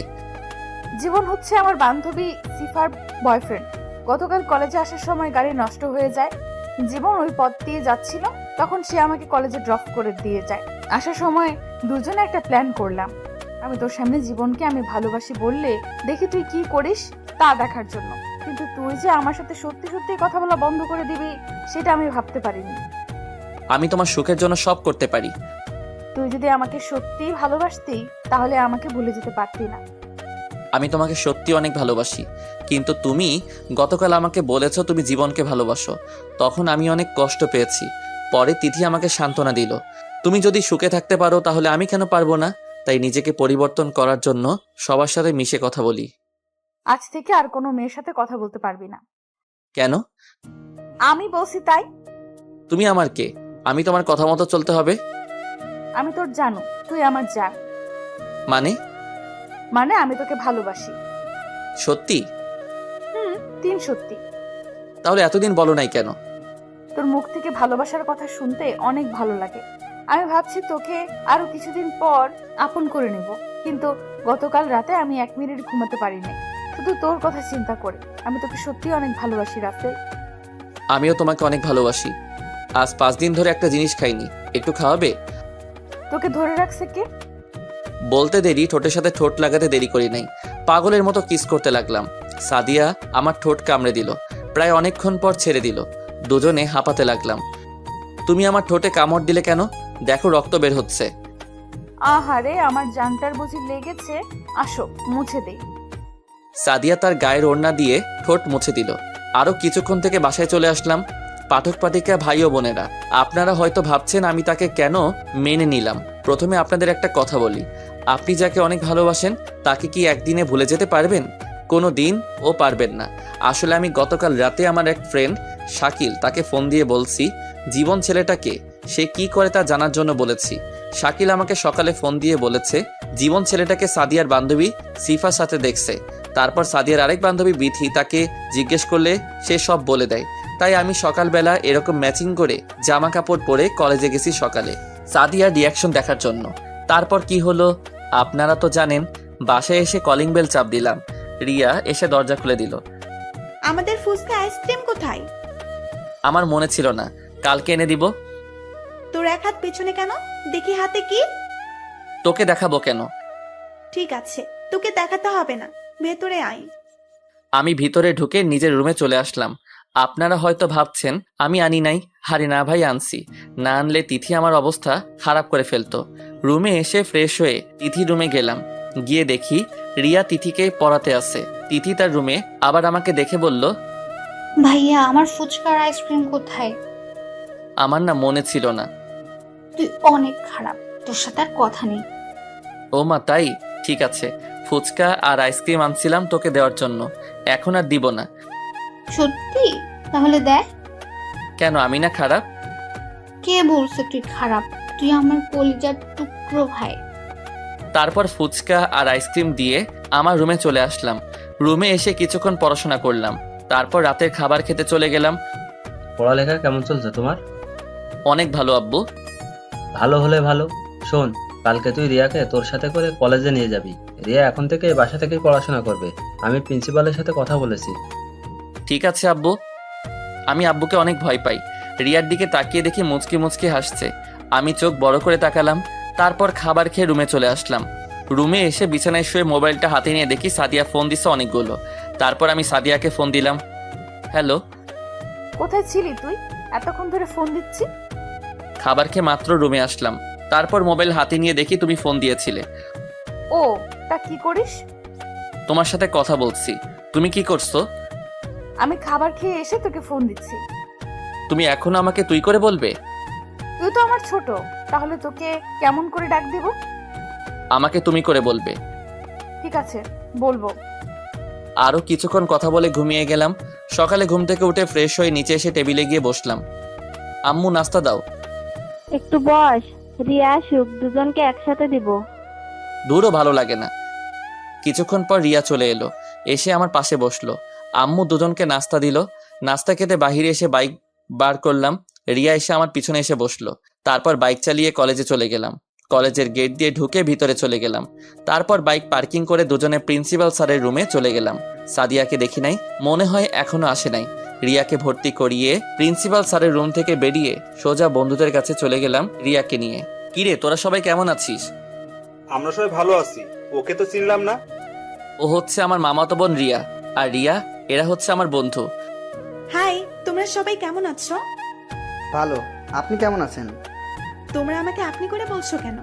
জীবন হচ্ছে আমার বান্ধবী সিফার বয়ফ্রেন্ড। গতকাল কলেজে আসার সময় গাড়ি নষ্ট হয়ে যায়। জীবন ওই পথ দিয়ে যাচ্ছিল, তখন সে আমাকে কলেজে ড্রপ করে দিয়ে যায়। আসার সময় দুজনে একটা প্ল্যান করলাম। আমি তোর সামনে জীবনকে আমি ভালোবাসি বললে দেখি তুই কি করিস তা দেখার জন্য। কিন্তু তুই যে আমার সাথে সত্যি সত্যি কথা বলা বন্ধ করে দিবি সেটা আমি ভাবতে পারিনি। আমি তোমার সুখের জন্য সব করতে পারি। তুই যদি আমাকে সত্যি ভালোবাসতি তাহলে আমাকে ভুলে যেতে পারতি না। আমি তোমাকে সত্যি অনেক ভালোবাসি, কিন্তু তুমি গতকাল আমাকে বলেছো তুমি জীবনকে ভালোবাসো। তখন আমি অনেক কষ্ট পেয়েছি। পরে তিথি আমাকে সান্ত্বনা দিল, তুমি যদি সুখে থাকতে পারো তাহলে আমি কেন পারবো না। তাই নিজেকে পরিবর্তন করার জন্য সবার সাথে মিশে কথা বলি। আজ থেকে আর কোনো মেয়ের সাথে কথা বলতে পারবি না। কেন? আমি বলছি তাই। তুমি আমার কে? আমি তোমার কথা মতো চলতে হবে? আমি তোর জানু, তুই আমার জান। মানে আমি তোকে ভালোবাসি। সত্যি? তিন সত্যি। তাহলে এতদিন বলো নাই কেন? তোর মুখ থেকে ভালোবাসার কথা শুনতে অনেক ভালো লাগে। আমি ভাবছি তোকে আরো কিছুদিন পর আপন করে নেব, কিন্তু গতকাল রাতে আমি 1 মিনিট ঘুমাতে পারিনি, শুধু তোর কথা চিন্তা করে। আমি তোকে সত্যি অনেক ভালোবাসি রাসেল। আমিও তোমাকে অনেক ভালোবাসি। আজ 5 দিন ধরে একটা জিনিস খাইনি, একটু খাওয়াবে? তোকে ধরে রাখছে কে? বলতে দেরি, ঠোঁটের সাথে ঠোঁট লাগাতে দেরি করি নাই। পাগলের মতো কিস করতে লাগলাম। সাদিয়া আমার ঠোঁট কামড়ে দিল। প্রায় অনেকক্ষণ পর ছেড়ে দিল। দুজনে হাঁপাতে লাগলাম। তুমি আমার ঠোঁটে কামড় দিলে কেন? দেখো রক্ত বের হচ্ছে। আহারে, আমার জানটার বুঝি লেগেছে। আসো মুছে দেই। সাদিয়া তার গায়ের ওড়না দিয়ে ঠোঁট মুছে দিল। আরো কিছুক্ষণ থেকে বাসায় চলে আসলাম। পাঠক পাঠিকা ভাই ও বোনেরা, আপনারা হয়তো ভাবছেন আমি তাকে কেন মেনে নিলাম। প্রথমে আপনাদের একটা কথা বলি, আপনি যাকে অনেক ভালোবাসেন তাকে কি একদিনে ভুলে যেতে পারবেন? কোনো দিন ও পারবেন না। আসলে আমি গতকাল রাতে আমার এক ফ্রেন্ড শাকিল, তাকে ফোন দিয়ে বলছি জীবন ছেলেটাকে সে কি করে তা জানার জন্য বলেছি। শাকিল আমাকে সকালে ফোন দিয়ে বলেছে জীবন ছেলেটাকে সাদিয়ার বান্ধবী সিফার সাথে দেখছে। তারপর সাদিয়ার আরেক বান্ধবী বিথি তাকে জিজ্ঞেস করলে সে সব বলে দেয়। তাই আমি সকালবেলা এরকম ম্যাচিং করে জামা কাপড় পরে কলেজে গেছি সকালে সাদিয়ার রিয়াকশন দেখার জন্য। তারপর কি হলো আপনারা তো জানেন। বাসায় এসে কলিং বেল চাপ দিলাম। রিয়া এসে দরজা খুলে দিল। আমাদের ফুচকা আইসক্রিম কোথায়? আমার মনে ছিল না, কালকে এনে দিব। তোর এক হাত পেছনে কেন? দেখি হাতে কি? তোকে দেখাবো কেন? ঠিক আছে, তোকে দেখাতে হবে না, ভেতরে আয়। আমি ভিতরে ঢুকে নিজের রুমে চলে আসলাম। আপনারা হয়তো ভাবছেন আমি আনি নাই। হারে না ভাই, আনছি। না আনলে তিথি আমার অবস্থা খারাপ করে ফেলতো। রুমে এসে ফ্রেশ হয়ে তিথি রুমে গেলাম। গিয়ে দেখি রিয়া তিথিকে পড়াতে আছে। তিথি তার রুমে আবার আমাকে দেখে বলল, ভাইয়া আমার ফুচকার আইসক্রিম কোথায়? আমার না মনে ছিল না। তুই অনেক খারাপ, তোর সাথে আর কথা নেই। ও মা, তাই? ঠিক আছে, ফুচকা আর আইসক্রিম আনছিলাম তোকে দেওয়ার জন্য, এখন আর দিব না। সত্যি? তাহলে দেখ। কেন, আমি না খারাপ? কে বলছে তুই খারাপ? তুই আমার কলিজার টুকরো ভাই। তারপর ফুচকা আর আইসক্রিম দিয়ে আমার রুমে চলে আসলাম। রুমে এসে কিছুক্ষণ পড়াশোনা করলাম, তারপর রাতের খাবার খেতে চলে গেলাম। পড়ালেখা কেমন চলছে তোমার? অনেক ভালো আব্বু। ভালো হলে ভালো। শোন, কালকে তুই রিয়াকে তোর সাথে করে কলেজে নিয়ে যাবি। রিয়া এখন থেকে বাসা থেকেই পড়াশোনা করবে। আমি প্রিন্সিপালের সাথে কথা বলেছি। ঠিক আছে আব্বু। আমি আব্বুকে অনেক ভয় পাই। রিয়ার দিকে তাকিয়ে দেখি মুচকি মুচকি হাসছে। আমি চোখ বড় করে তাকালাম, তারপর খাবার খেয়ে রুমে চলে আসলাম। রুমে এসে বিছানায় শুয়ে মোবাইলটা হাতে নিয়ে দেখি সাদিয়া ফোন দিচ্ছে অনেকগুলো। তারপর আমি সাদিয়াকে ফোন দিলাম। হ্যালো। কোথায় ছিলি তুই? এতক্ষণ ধরে ফোন দিচ্ছি। খাবার খেয়ে মাত্র রুমে আসলাম, তারপর মোবাইল হাতে নিয়ে দেখি তুমি ফোন দিয়েছিলে। ও, তা কি করিস? তোমার সাথে কথা বলছি। তুমি কি করছো? আমি খাবার খেয়ে এসে তোকে ফোন দিচ্ছি। তুমি এখনো আমাকে তুই করে বলবে? তুই তো আমার ছোট, তাহলে তোকে কেমন করে ডাক দেব? আমাকে তুমি করে বলবে। ঠিক আছে, বলবো। আরও কিছুক্ষণ কথা বলে ঘুমিয়ে গেলাম। সকালে ঘুম থেকে উঠে ফ্রেশ হয়ে নিচে এসে টেবিলে গিয়ে বসলাম। আম্মু, নাস্তা দাও। একটু বস, রিয়া আসুক, দুজনকে একসাথে দিব। দূরও ভালো লাগে না। কিছুক্ষণ পর রিয়া চলে এলো, এসে আমার পাশে বসলো। আম্মু দুজনকে নাস্তা দিল। নাস্তা খেতে বাহিরে এসে বাইক বার করলাম। রিয়া এসে আমার পিছনে এসে বসলো। তারপর বাইক চালিয়ে কলেজে চলে গেলাম। কলেজের গেট দিয়ে ঢুকে ভিতরে চলে গেলাম। তারপর বাইক পার্কিং করে দুজনে প্রিন্সিপাল স্যারের রুমে চলে গেলাম। সাদিয়াকে দেখি নাই, মনে হয় এখনো আসে নাই। রিয়াকে ভর্তি করিয়ে প্রিন্সিপাল স্যারের রুম থেকে বেরিয়ে সোজা বন্ধুদের কাছে চলে গেলাম রিয়াকে নিয়ে। কিরে, তোরা সবাই কেমন আছিস? আমরা সবাই ভালো আছি। ওকে তো চিনলাম না। ও হচ্ছে আমার মামাতো বোন রিয়া, আর রিয়া এরা হচ্ছে আমার বন্ধু। হাই, তোমরা সবাই কেমন আছো? ভালো। আপনি কেমন আছেন? তোমরা আমাকে আপনি করে বলছো কেন?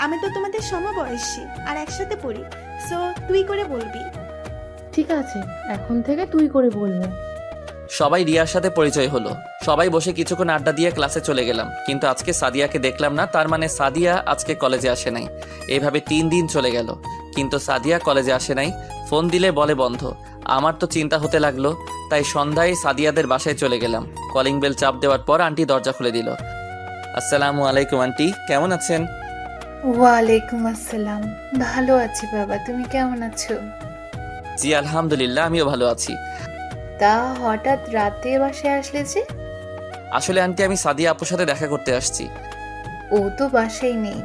আমি তো তোমাদের সমবয়সী আর একসাথে পড়ি, সো তুই করে বলবি। ঠিক আছে, এখন থেকে তুই করে বলবো। সবাই রিয়ার সাথে পরিচয় হলো। সবাই বসে কিছুক্ষণ আড্ডা দিয়ে ক্লাসে চলে গেলাম, কিন্তু আজকে সাদিয়াকে দেখলাম না। তার মানে সাদিয়া আজকে কলেজে আসে নাই। এইভাবে 3 দিন চলে গেল, কিন্তু সাদিয়া কলেজে আসে নাই। ফোন দিলে বলে বন্ধ। আমার তো চিন্তা হতে লাগলো, তাই সন্ধ্যায় সাদিয়াদের বাসায় চলে গেলাম। কলিং বেল চাপ দেওয়ার পর আন্টি দরজা খুলে দিল। আসসালামু আলাইকুম আন্টি, কেমন আছেন? ওয়ালাইকুম আসসালাম। ভালো আছি বাবা, তুমি কেমন আছো? জি আলহামদুলিল্লাহ, আমিও ভালো আছি। তা হঠাৎ রাতে বাসায় আসলে যে? আসলে আন্টি, আমি সাদিয়া আপুর সাথে দেখা করতে আসছি। ও তো বাসায় নেই।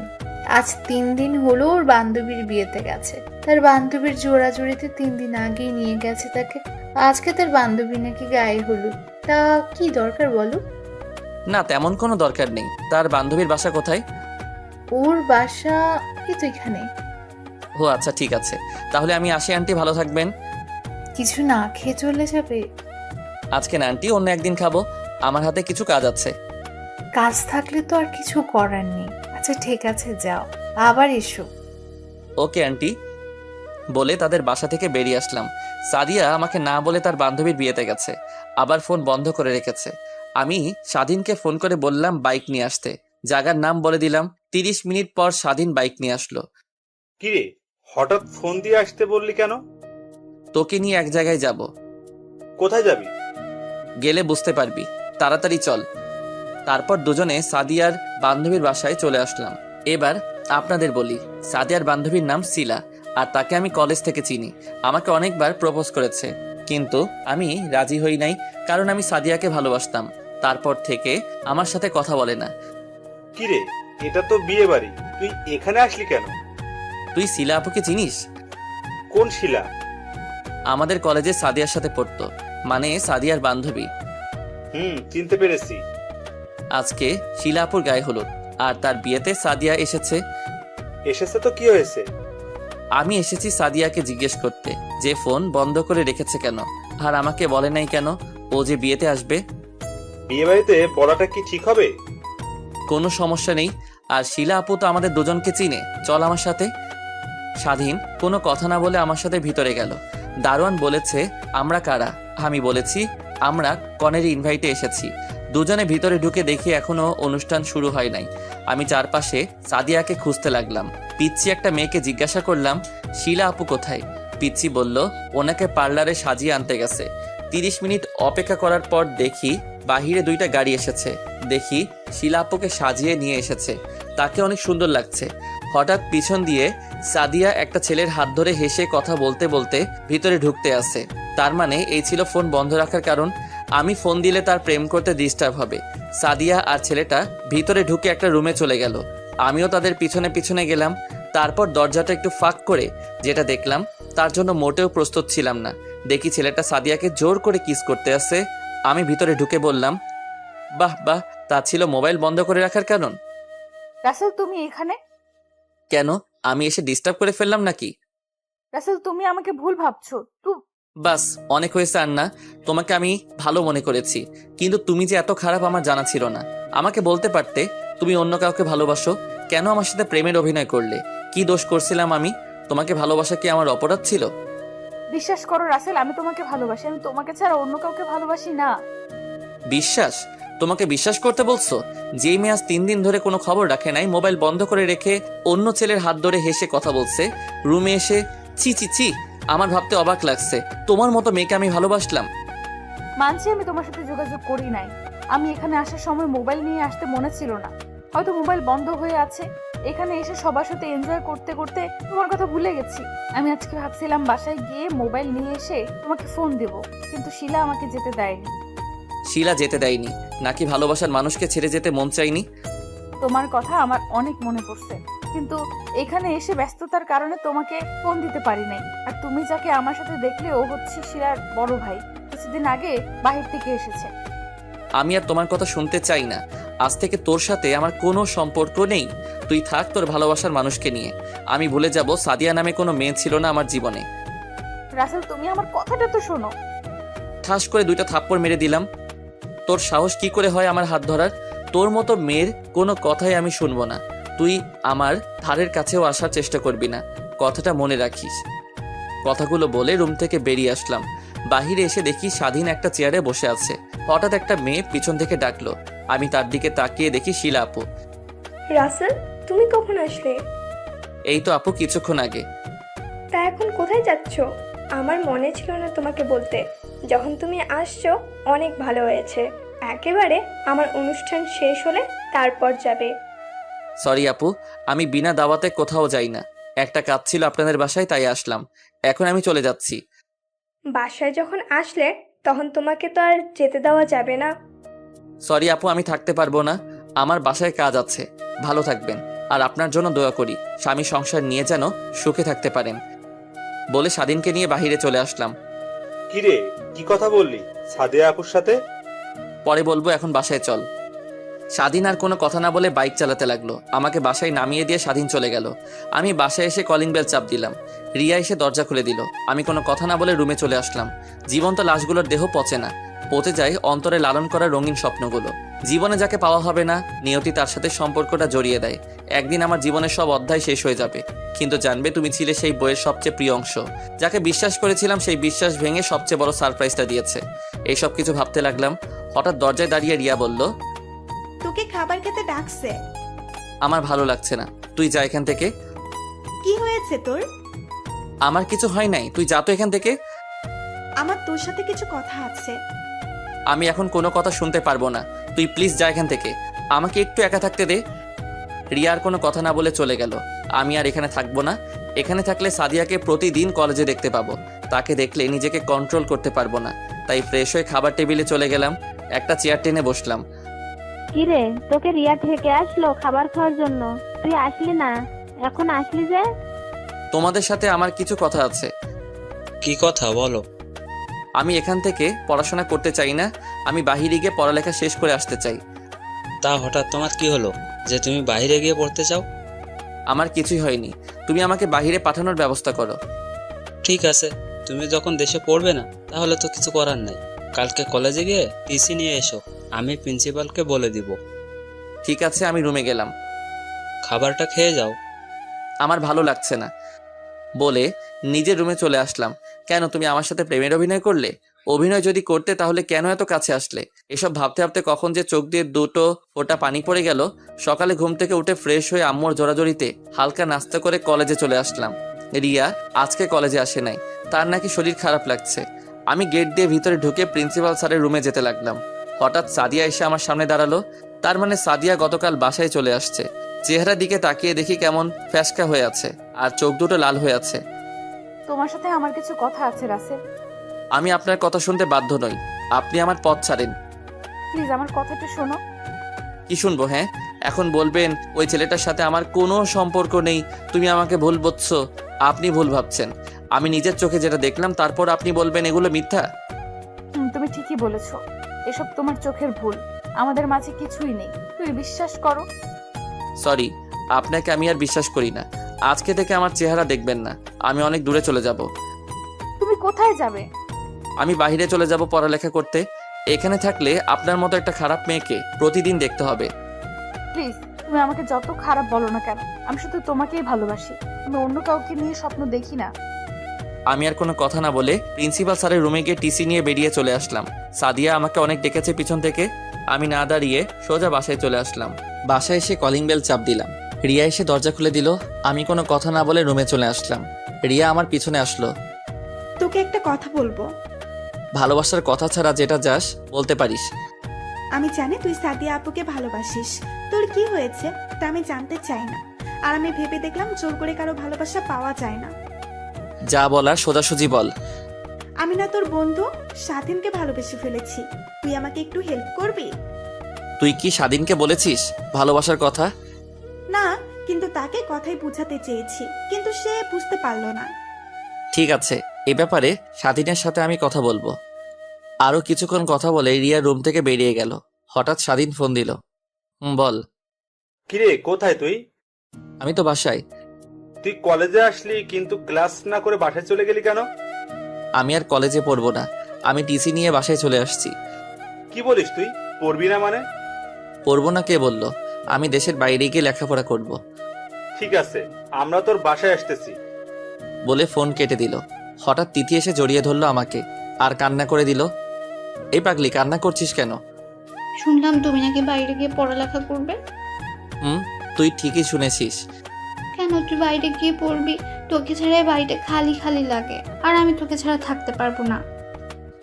আজ 3 দিন হলো ওর বান্ধবীর বিয়েতে গেছে। তার বান্ধবীর জোড়াজুড়িতে 3 দিন আগেই নিয়ে গেছে তাকে। আজকে তার বান্ধবী নাকি গায়ে হলুদ। তা কি দরকার বলো? না, তেমন কোনো দরকার নেই। তার বান্ধবীর বাসা কোথায়? ওর বাসা এই তো এখানে। ও আচ্ছা, ঠিক আছে, তাহলে আমি আসি আন্টি, ভালো থাকবেন। কিছু না খেয়ে চলে যাবে? আজকে না আন্টি, অন্য একদিন খাবো। আমার হাতে কিছু কাজ আছে। কাজ থাকলে তো আর কিছু করার নেই। আচ্ছা ঠিক আছে, যাও, আবার এসো। ওকে আন্টি বলে তাদের বাসা থেকে বেরিয়ে আসলাম। সাদিয়া আমাকে না বলে তার বান্ধবীর বিয়েতে গেছে, আবার ফোন বন্ধ করে রেখেছে। আমি স্বাধীনকে ফোন করে বললাম বাইক নিয়ে আসতে। জায়গার নাম বলে দিলাম। 30 মিনিট পর স্বাধীন বাইক নিয়ে আসলো। কিরে, হঠাৎ ফোন দিয়ে আসতে বললি কেন? তোকে নিয়ে এক জায়গায় যাব। কোথায় যাবি? গেলে বুঝতে পারবি, তাড়াতাড়ি চল। তারপর দুজনে সাদিয়ার বান্ধবীর বাসায় চলে আসলাম। এবার আপনাদের বলি, সাদিয়ার বান্ধবীর নাম শিলা, আর তাকে আমি কলেজ থেকে চিনি। আমাকে অনেকবার প্রপোজ করেছে, কিন্তু আমি রাজি হই নাই, কারণ আমি সাদিয়াকে ভালোবাসতাম। তারপর থেকে আমার সাথে কথা বলে না। কিরে, এটা তো বিয়ে বাড়ি, তুই এখানে আসলি কেন? তুই শিলা আপুকে চিনিস? কোন শিলা? আমাদের কলেজে সাদিয়ার সাথে পড়তো, মানে সাদিয়ার বান্ধবী। চিনতে পেরেছি। আজকে শিলা আপুর গায়ে হলুদ, আর তার বিয়েতে সাদিয়া এসেছে। এসেছে তো কি হয়েছে? আমি এসেছি সাদিয়াকে জিজ্ঞেস করতে যে ফোন বন্ধ করে রেখেছে কেন, আর আমাকে বলে নাই কেন ও যে বিয়েতে আসবে। বিয়ে বাড়িতে বলাটা কি ঠিক হবে? কোনো সমস্যা নেই, আর শিলা আপু তো আমাদের দুজনকে চিনে, চল আমার সাথে। স্বাধীন কোনো কথা না বলে আমার সাথে ভিতরে গেল। দারোয়ান বলেছে আমরা কারা। আমি বলেছি আমরা কনের ইনভাইটে এসেছি। দুজনে ভিতরে ঢুকে দেখি এখনো অনুষ্ঠান শুরু হয় নাই। আমি চারপাশে সাদিয়াকে খুঁজতে লাগলাম। পিচ্ছি একটা মেয়েকে জিজ্ঞাসা করলাম, শিলা আপু কোথায়? পিচ্ছি বলল ওনাকে পার্লারে সাজিয়ে আনতে গেছে। 30 মিনিট অপেক্ষা করার পর দেখি বাহিরে 2টা গাড়ি এসেছে। দেখি শিলা আপুকে সাজিয়ে নিয়ে এসেছে, তাকে অনেক সুন্দর লাগছে। হঠাৎ পিছন দিয়ে সাদিয়া একটা ছেলের হাত ধরে হেসে কথা বলতে বলতে ভিতরে ঢুকতে আসে। তার মানে এই ছিল ফোন বন্ধ রাখার কারণ। আমি ফোন দিলে তার প্রেম করতে ডিস্টার্ব হবে। সাদিয়া আর ছেলেটা ভিতরে ঢুকে একটা রুমে চলে গেল। আমিও তাদের পিছনে পিছনে গেলাম। তারপর দরজাটা একটু ফাঁক করে যেটা দেখলাম তার জন্য মোটেও প্রস্তুত ছিলাম না। দেখি ছেলেটা সাদিয়াকে জোর করে কিস করতে আসে। আমি ভিতরে ঢুকে বললাম, বাহ বাহ, তা ছিল মোবাইল বন্ধ করে রাখার কারণ। রাসেল তুমি এখানে? কেন, আমি এসে ডিস্টার্ব করে ফেললাম নাকি? রাসেল তুমি আমাকে ভুল ভাবছো। বাস, অনেক হয়েছে আন্না। তোমাকে আমি ভালো মনে করেছি, কিন্তু তুমি যে এত খারাপ আমার জানা ছিল না। আমাকে বলতে পারতে তুমি অন্য কাউকে ভালোবাসো। কেন আমার সাথে প্রেমের অভিনয় করলে? কি দোষ করছিলাম আমি? তোমাকে ভালোবাসা কি আমার অপরাধ ছিল? বিশ্বাস করো রাসেল, আমি তোমাকে ভালোবাসি। আমি তোমাকে ছাড়া অন্য কাউকে ভালোবাসি না। বিশ্বাস? তোমাকে বিশ্বাস করতে বলছো? যেই মেয়ে আজ 3 দিন ধরে কোনো খবর রাখে নাই, মোবাইল বন্ধ করে রেখে অন্য ছেলের হাত ধরে হেসে কথা বলছে, রুমে এসে ছি ছি ছি, আমার ভাবতে অবাক লাগছে তোমার মতো মেয়েকে আমি ভালোবাসলাম। মানছি আমি তোমার সাথে যোগাযোগ করি নাই। আমি এখানে আসার সময় মোবাইল নিয়ে আসতে মনে ছিল না, হয়তো মোবাইল বন্ধ হয়ে আছে। এখানে এসে সবার সাথে এনজয় করতে করতে তোমার কথা ভুলে গেছি। আমি আজকে ভাবছিলাম বাসায় গিয়ে মোবাইল নিয়ে এসে তোমাকে ফোন দেব, কিন্তু শিলা আমাকে যেতে দেয়নি। শিলা যেতে দেয়নি নাকি ভালোবাসার মানুষকে ছেড়ে যেতে মন চাইনি? তোমার কথা আমার অনেক মনে পড়ছে, কিন্তু এখানে এসে ব্যস্ততার কারণে তোমাকে ফোন দিতে পারি নাই। আর তুমি যাকে আমার সাথে দেখলে ও হচ্ছে শিলার বড় ভাই, কিছুদিন আগে বাহির থেকে এসেছে। আমি আর তোমার কথা শুনতে চাই না। আজ থেকে তোর সাথে আমার কোনো সম্পর্ক নেই। তুই থাক তোর ভালোবাসার মানুষকে নিয়ে। আমি ভুলে যাব সাদিয়া নামে কোনো মেয়ে ছিল না আমার জীবনে। রাসেল তুমি আমার কথাটা তো শোনো। ঠাস করে 2টা থাপ্পড় মেরে দিলাম। তোর সাহস কি করে হয় আমার হাত ধরার? তোর মতো মেয়ের কোনো কথাই আমি শুনবো না। তুই আমার ধারের কাছেও আসার চেষ্টা করবি না, কথাটা মনে রাখিস। কথাগুলো বলে রুম থেকে বেরিয়ে আসলাম। বাহিরে এসে দেখি স্বাধীন একটা চেয়ারে বসে আছে। হঠাৎ একটা মেয়ে পিছন থেকে ডাকলো। আমি তার দিকে তাকিয়ে দেখি শিলা আপু। রাসেল, তুমি কখন আসলে? এই তো আপু, কিছুক্ষণ আগে। তা এখন কোথায় যাচ্ছ? আমার মনে ছিল না তোমাকে বলতে। যখন তুমি আসছো অনেক ভালো হয়েছে। একেবারে আমার অনুষ্ঠান শেষ হলে তারপর যাবে। সরি আপু, আমি বিনা দাওয়াতে কোথাও যাই না। একটা কাজ ছিল আপনাদের বাসায়, তাই আসলাম। এখন আমি চলে যাচ্ছি। বাসায় যখন আসলে তখন তোমাকে তো আর যেতে দেওয়া যাবে না। সরি আপু, আমি থাকতে পারবো না। আমার বাসায় কাজ আছে। ভালো থাকবেন, আর আপনার জন্য দোয়া করি স্বামী সংসার নিয়ে যেন সুখে থাকতে পারেন, বলে স্বাধীনকে নিয়ে বাহিরে চলে আসলাম। কিরে, কি কথা বললি সাদিয়া আপুর সাথে? পরে বলবো, এখন বাসায় চল। স্বাধীন আর কোনো কথা না বলে বাইক চালাতে লাগলো। আমাকে বাসায় নামিয়ে দিয়ে স্বাধীন চলে গেল। আমি বাসায় এসে কলিং বেল চাপ দিলাম। রিয়া এসে দরজা খুলে দিল। আমি কোনো কথা না বলে রুমে চলে আসলাম। জীবন্ত লাশগুলোর দেহ পচে না, পচে যায় অন্তরে লালন করা রঙিন স্বপ্নগুলো। জীবনে যাকে পাওয়া হবে না, নিয়তি তার সাথে সম্পর্কটা জড়িয়ে দেয়। একদিন আমার জীবনের সব অধ্যায় শেষ হয়ে যাবে, কিন্তু জানবে তুমি ছিলে সেই বইয়ের সবচেয়ে প্রিয় অংশ। যাকে বিশ্বাস করেছিলাম সেই বিশ্বাস ভেঙে সবচেয়ে বড় সারপ্রাইজটা দিয়েছে। এইসব কিছু ভাবতে লাগলাম। হঠাৎ দরজায় দাঁড়িয়ে রিয়া বলল, তোকে খাবার খেতে ডাকছে। আমার ভালো লাগছে না, তুই যা এখান থেকে। কি হয়েছে তোর? আমার কিছু হয় নাই, তুই যা তো এখান থেকে। আমার তোর সাথে কিছু কথা আছে। আমি এখন কোনো কথা শুনতে পারবো না, তুই প্লিজ যা এখান থেকে। আমাকে একটু একা থাকতে দে। রিয়া আর কোনো কথা না বলে চলে গেল। আমি আর এখানে থাকবো না। এখানে থাকলে সাদিয়াকে প্রতিদিন কলেজে দেখতে পাবো। তাকে দেখলে নিজেকে কন্ট্রোল করতে পারবো না। তাই ফ্রেশ হয়ে খাবার টেবিলে চলে গেলাম। একটা চেয়ার টেনে বসলাম। কিরে, তোকে রিয়া থেকে আসলো খাবার খাওয়ার জন্য? তুই আসলি না, এখন আসলি যে? তোমাদের সাথে আমার কিছু কথা আছে। কি কথা বলো? আমি এখান থেকে পড়াশোনা করতে চাই না। আমি বাহিরে গিয়ে পড়ালেখা শেষ করে আসতে চাই। তা হঠাৎ তোমার কি হলো যে তুমি বাইরে গিয়ে পড়তে চাও? আমার কিছুই হয়নি, তুমি আমাকে বাহিরে পাঠানোর ব্যবস্থা করো। ঠিক আছে, তুমি যখন দেশে পড়বে না তাহলে তো কিছু করার নাই। কালকে কলেজে গিয়ে টিসি নিয়ে এসো, আমি প্রিন্সিপালকে বলে দিব। ঠিক আছে, আমি রুমে গেলাম। খাবারটা খেয়ে যাও। আমার ভালো লাগছে না, বলে নিজের রুমে চলে আসলাম। কেন, তুমি আমার সাথে প্রেমের অভিনয় করলে? অভিনয় যদি করতে তাহলে কেন এত কাছে আসলে? এসব ভাবতে ভাবতে কখন যে চোখ দিয়ে দুটো ফোঁটা পানি পড়ে গেল। সকালে ঘুম থেকে উঠে ফ্রেশ হয়ে আম্মুর জোরাজোরিতে হালকা নাস্তা করে কলেজে চলে আসলাম। রিয়া আজকে কলেজে আসে নাই, তার নাকি শরীর খারাপ লাগছে। আমি গেট দিয়ে ভিতরে ঢুকে প্রিন্সিপাল স্যারের রুমে যেতে লাগলাম। হঠাৎ সাদিয়া এসে আমার সামনে দাঁড়ালো। তার মানে সাদিয়া গতকাল বাসায় চলে আসছে। চেহারার দিকে তাকিয়ে দেখি কেমন ফ্যাসকা হয়ে আছে আর চোখ দুটো লাল হয়ে আছে। তোমার সাথে আমার কিছু কথা আছে রাসেল। আমি আপনার কথা শুনতে বাধ্য নই, আপনি আমার পথ ছাড়েন। প্লিজ আমার কথাটা শোনো। কি শুনবো? হ্যাঁ, এখন বলবেন ওই ছেলেটার সাথে আমার কোনো সম্পর্ক নেই, তুমি আমাকে ভুল বুঝছো। আপনি ভুল ভাবছেন। আমি নিজের চোখে যেটা দেখলাম তারপর আপনি বলবেন এগুলো মিথ্যা। তুমি ঠিকই বলেছো, এসব তোমার চোখের ভুল। আমাদের মাঝে কিছুই নেই, তুমি বিশ্বাস করো। সরি, আপনাকে আমি আর বিশ্বাস করি না। আজকে থেকে আমার চেহারা দেখবেন না। আমি অনেক দূরে চলে যাব। তুমি কোথায় যাবে? আমি বাইরে চলে যাব পড়ালেখা করতে। এখানে থাকলে আপনার মতো একটা খারাপ মেয়েকে প্রতিদিন দেখতে হবে। প্লিজ, তুমি আমাকে যত খারাপ বলো না কেন, আমি শুধু তোমাকেই ভালোবাসি। আমি অন্য কাউকে নিয়ে স্বপ্ন দেখি না। আমি আর কোনো কথা না বলে প্রিন্সিপাল স্যারের রুমে গিয়ে টিসি নিয়ে বেরিয়ে চলে আসলাম। সাদিয়া আমাকে অনেক ডেকেছে পিছন থেকে। আমি না দাঁড়িয়ে সোজা বাসায় চলে আসলাম। বাসায় এসে কলিং বেল চাপ দিলাম। রিয়া এসে দরজা খুলে দিল। আমি কোনো কথা না বলে রুমে চলে আসলাম। রিয়া আমার পিছনে আসলো। তোকে একটা কথা বলবো। ভালোবাসার কথা ছাড়া যেটা যাস বলতে পারিস। আমি জানি তুই সাদিয়া আপুকে ভালোবাসিস। তোর কি হয়েছে তা আমি জানতে চাই না। আর আমি ভেবে দেখলাম জোর করে কারো ভালোবাসা পাওয়া যায় না। যা বলার সোজাসুজি বল। আমি না তোর বন্ধু স্বাধীনকে ভালোবেসে ফেলেছি। তুই আমাকে একটু হেল্প করবি? তুই কি স্বাধীনকে বলেছিস ভালোবাসার কথা? না, কিন্তু তাকে কথাই বুঝাতে চেয়েছি, কিন্তু সে বুঝতে পারলো না। ঠিক আছে, এ ব্যাপারে স্বাধীনের সাথে আমি কথা বলবো। আরো কিছুক্ষণ কথা বলে রিয়া রুম থেকে বেরিয়ে গেল। হঠাৎ স্বাধীন ফোন দিল। বল। কিরে, কোথায় তুই? আমি তো বাসায়। তুই কলেজে আসলি কিন্তু ক্লাস না করে বাসায় চলে গেলি কেন? আমি আর কলেজে পড়বো না, আমি টিসি নিয়ে বাসায় চলে আসছি। কি বলিস তুই? পড়বি না মানে? পড়বো না কে বললো? আমি দেশের বাইরে গিয়ে লেখাপড়া করব। ঠিক আছে, আমরা তোর বাসায় আসতেছি। বলে ফোন কেটে দিল। হঠাৎ তিথি এসে জড়িয়ে ধরলো আমাকে আর কান্না করে দিল। এই পাগলি, কান্না করছিস কেন? শুনলাম তুমি নাকি বাইরে গিয়ে পড়ালেখা করবে। তুই ঠিকই শুনেছিস। কেন তুই বাইরে গিয়ে পড়বি? তোকে ছাড়া বাড়িতে খালি খালি লাগে, আর আমি তোকে ছাড়া থাকতে পারবো না।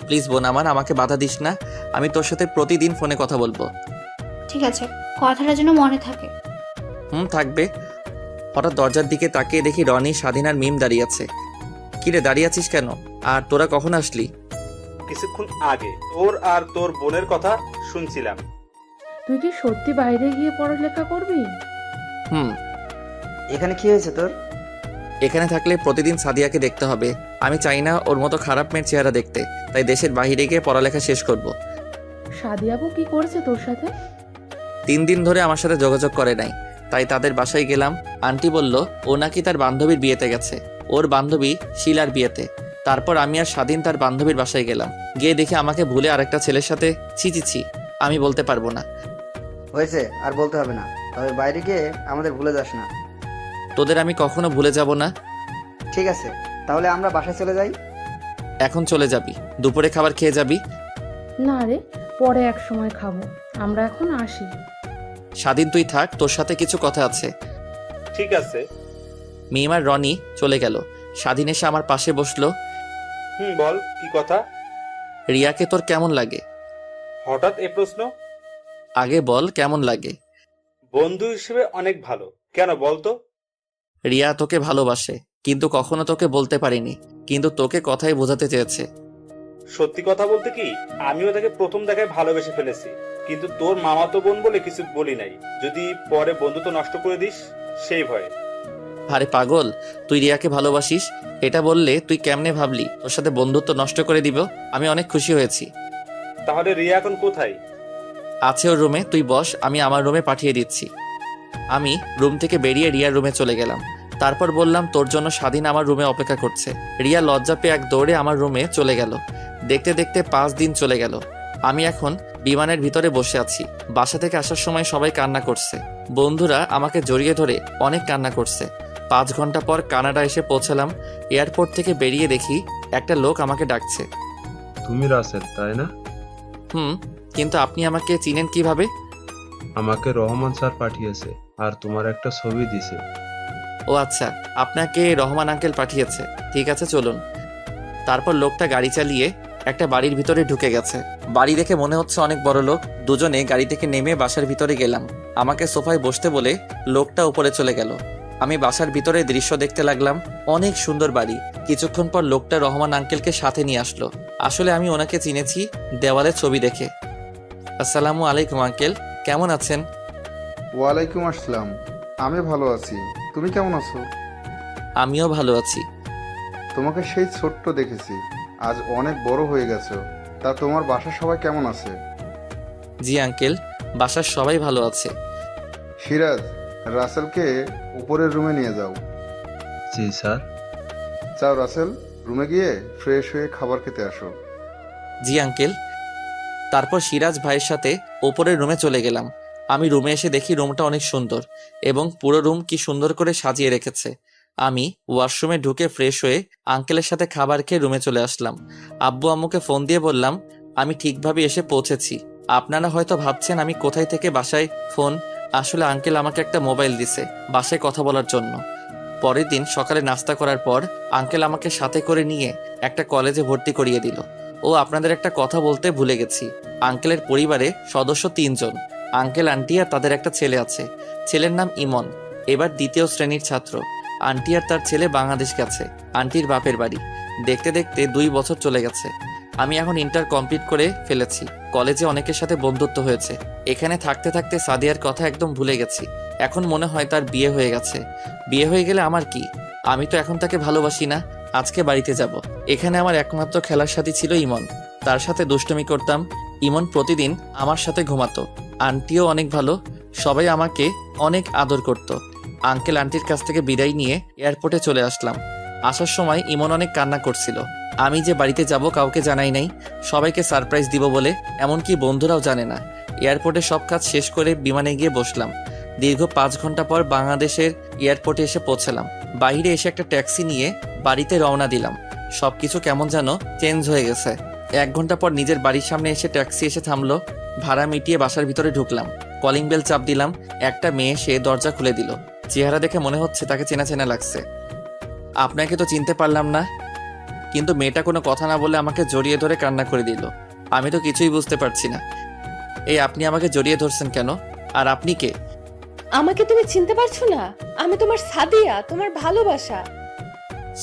প্লিজ বোন আমার, আমাকে বাধা দিস না। আমি তোর সাথে প্রতিদিন ফোনে কথা বলবো। ঠিক আছে, কথাটা যেন মনে থাকে। থাকবে। হঠাৎ দরজার দিকে তাকিয়ে দেখি রনি, স্বাধীন আর মিম দাঁড়িয়ে আছে। কিরে, দাঁড়িয়ে আছিস কেন? আর তোরা কখন আসলি? কিছুক্ষণ আগে তোর আর তোর বোনের কথা শুনছিলাম। তুই কি সত্যি বাইরে গিয়ে পড়ালেখা করবি? এখানে কি হয়েছে তোর? এখানে থাকলে প্রতিদিন সাদিয়াকে দেখতে হবে। আমি চাই না ওর মতো খারাপ মেয়ের চেহারা দেখতে, তাই দেশের বাইরে গিয়ে পড়ালেখা শেষ করব। সাদিয়াবু কি করেছে তোর সাথে? 3 দিন ধরে আমার সাথে যোগাযোগ করে নাই, তাই তাদের বাসায় গেলাম। আন্টি বলল ও নাকি তার বান্ধবীর বিয়েতে গেছে, ওর বান্ধবী শিলার বিয়েতে। তারপর আমি আর স্বাধীন তার বান্ধবীর বাসায় গেলাম। গিয়ে দেখি আমাকে ভুলে আরেকটা ছেলের সাথে। ছি, আমি বলতে পারবো না। হয়েছে, আর বলতে হবে না। তবে বাইরে গিয়ে আমাদের ভুলে যাস না। তোদের আমি কখনো ভুলে যাব না। ঠিক আছে, তাহলে আমরা বাসায় চলে যাই। এখন চলে যাবি? দুপুরে খাবার খেয়ে যাবি? না রে, পরে এক সময় খাবো। আমরা এখন আসি। স্বাধীন তুই থাক, তোর সাথে কিছু কথা আছে। ঠিক আছে। মিম আর রনি চলে গেল। স্বাধীন এসে আমার পাশে বসলো। বল, কি কথা? রিয়াকে তোর কেমন লাগে? হঠাৎ এ প্রশ্ন? আগে বল কেমন লাগে। বন্ধু হিসেবে অনেক ভালো। কেন বলতো? রিয়া তোকে ভালোবাসে, কিন্তু কখনো তোকে বলতে পারিনি, কিন্তু তোকে কথাই বোঝাতে চেয়েছে। সত্যি কথা বলতে কি, আমিও তাকে প্রথম দেখায় ভালোবেসে ফেলেছি, কিন্তু তোর মামাতো বোন বলে কিছু বলি নাই, যদি পরে বন্ধুত্ব নষ্ট করে দিস সেই ভয়ে। আরে পাগল, তুই রিয়াকে ভালোবাসিস, এটা বললে তুই কেমনে ভাবলি তোর সাথে বন্ধুত্ব নষ্ট করে দিব? আমি অনেক খুশি হয়েছি। তাহলে রিয়া এখন কোথায়? আছে ওর রুমে, তুই বস, আমি আমার রুমে পাঠিয়ে দিচ্ছি। আমি রুম থেকে বেরিয়ে রিয়ার রুমে চলে গেলাম। তারপর বললাম তোর জন্য স্বাধীন আমার রুমে অপেক্ষা করছে। রিয়া লজ্জা পেয়ে এক দৌড়ে আমার রুমে চলে গেল। দেখতে দেখতে 5 দিন চলে গেল। আমি এখন বিমানের ভিতরে বসে আছি। বাসা থেকে আসার সময় সবাই কান্না করছে, বন্ধুরা আমাকে জড়িয়ে ধরে অনেক কান্না করছে। 5 ঘন্টা পর কানাডা এসে পৌঁছালাম। এয়ারপোর্ট থেকে বেরিয়ে দেখি একটা লোক আমাকে ডাকছে। তুমি রাসেল তাই না? হুম, কিন্তু আপনি আমাকে চিনেন কিভাবে? আমাকে রহমান স্যার পাঠিয়েছে আর তোমার একটা ছবি দিছে। ও আচ্ছা, আপনাকে রহমান আঙ্কেল পাঠিয়েছে। ঠিক আছে, চলুন। তারপর লোকটা গাড়ি চালিয়ে একটা বাড়ির ভিতরে ঢুকে গেছে। বাড়ি দেখে মনে হচ্ছে অনেক বড় লোক। দুজনে গাড়ি থেকে নেমে বাসার ভিতরে গেলাম। আমাকে সোফায় বসতে বলে লোকটা উপরে চলে গেল। আমি বাসার ভিতরে দৃশ্য দেখতে লাগলাম। অনেক সুন্দর বাড়ি। কিছুক্ষণ পর লোকটা রহমান আঙ্কেলকে সাথে নিয়ে আসলো। আসলে আমি ওনাকে চিনেছি দেওয়ালে ছবি দেখে। আসসালামু আলাইকুম আঙ্কেল, কেমন আছেন? ওয়ালাইকুম আসসালাম। আমি ভালো আছি, তুমি কেমন আছো? আমিও ভালো আছি। তোমাকে সেই ছোট্ট দেখেছি, আজ অনেক বড় হয়ে গেছো। তা তোমার বাসার সবাই কেমন আছে? জি আঙ্কেল, বাসার সবাই ভালো আছে। সিরাজ, রাসেলকে উপরের রুমে নিয়ে যাও। জি স্যার। যাও রাসেল, রুমে গিয়ে ফ্রেশ হয়ে খাবার খেতে আসো। জি আঙ্কেল। তারপর সিরাজ ভাইয়ের সাথে ওপরের রুমে চলে গেলাম। আমি রুমে এসে দেখি রুমটা অনেক সুন্দর এবং পুরো রুম কি সুন্দর করে সাজিয়ে রেখেছে। আমি ওয়াশরুমে ঢুকে ফ্রেশ হয়ে আঙ্কেলের সাথে খাবার খেয়ে রুমে চলে আসলাম। আব্বু আম্মুকে ফোন দিয়ে বললাম আমি ঠিকভাবে এসে পৌঁছেছি। আপনারা হয়তো ভাবছেন আমি কোথায় থেকে বাসায় ফোন। আসলে আঙ্কেল আমাকে একটা মোবাইল দিছে বাসায় কথা বলার জন্য। পরের দিন সকালে নাস্তা করার পর আঙ্কেল আমাকে সাথে করে নিয়ে একটা কলেজে ভর্তি করিয়ে দিল। ও আপনাদের একটা কথা বলতে ভুলে গেছি, আঙ্কেলের পরিবারে সদস্য 3 জন। আঙ্কেল, আন্টি আর তাদের একটা ছেলে আছে। ছেলের নাম ইমন, এবার 2য় শ্রেণীর ছাত্র। আন্টি আর তার ছেলে বাংলাদেশ গেছে আন্টির বাপের বাড়ি। দেখতে দেখতে 2 বছর চলে গেছে। আমি এখন ইন্টার কমপ্লিট করে ফেলেছি। কলেজে অনেকের সাথে বন্ধুত্ব হয়েছে। এখানে থাকতে থাকতে সাদিয়ার কথা একদম ভুলে গেছি। এখন মনে হয় তার বিয়ে হয়ে গেছে। বিয়ে হয়ে গেলে আমার কি? আমি তো এখন তাকে ভালোবাসি না। আজকে বাড়িতে যাব। এখানে আমার একমাত্র খেলার সাথী ছিল ইমন। তার সাথে দুষ্টুমি করতাম। ইমন প্রতিদিন আমার সাথে ঘুমাতো। আন্টিও অনেক ভালো, সবাই আমাকে অনেক আদর করত। আঙ্কেল আন্টির কাছ থেকে বিদায় নিয়ে এয়ারপোর্টে চলে আসলাম। আসার সময় ইমন অনেক কান্না করছিল। আমি যে বাড়িতে যাব কাউকে জানাই নাই, সবাইকে সারপ্রাইজ দিব বলে, এমনকি বন্ধুরাও জানে না। এয়ারপোর্টে সব কাজ শেষ করে বিমানে গিয়ে বসলাম। দীর্ঘ 5 ঘন্টা পর বাংলাদেশের এয়ারপোর্টে এসে পৌঁছালাম। বাইরে এসে একটা ট্যাক্সি নিয়ে বাড়িতে রওনা দিলাম। সবকিছু কেমন যেন চেঞ্জ হয়ে গেছে। 1 ঘন্টা পর নিজের বাড়ির সামনে এসে ট্যাক্সি এসে থামলো। ভাড়া মিটিয়ে বাসার ভিতরে ঢুকলাম। কলিং বেল চাপ দিলাম। একটা মেয়ে সে দরজা খুলে দিল। চেহারা দেখে মনে হচ্ছে তাকে চেনা চেনা লাগছে। আপনাকে তো চিনতে পারলাম না। কিন্তু মেয়েটা কোনো কথা না বলে আমাকে জড়িয়ে ধরে কান্না করে দিল। আমি তো কিছুই বুঝতে পারছি না। এই আপনি আমাকে জড়িয়ে ধরছেন কেন? আর আপনি কে? আমাকে তুমি চিনতে পারছো না? আমি তোমার সাদিয়া, তোমার ভালোবাসা।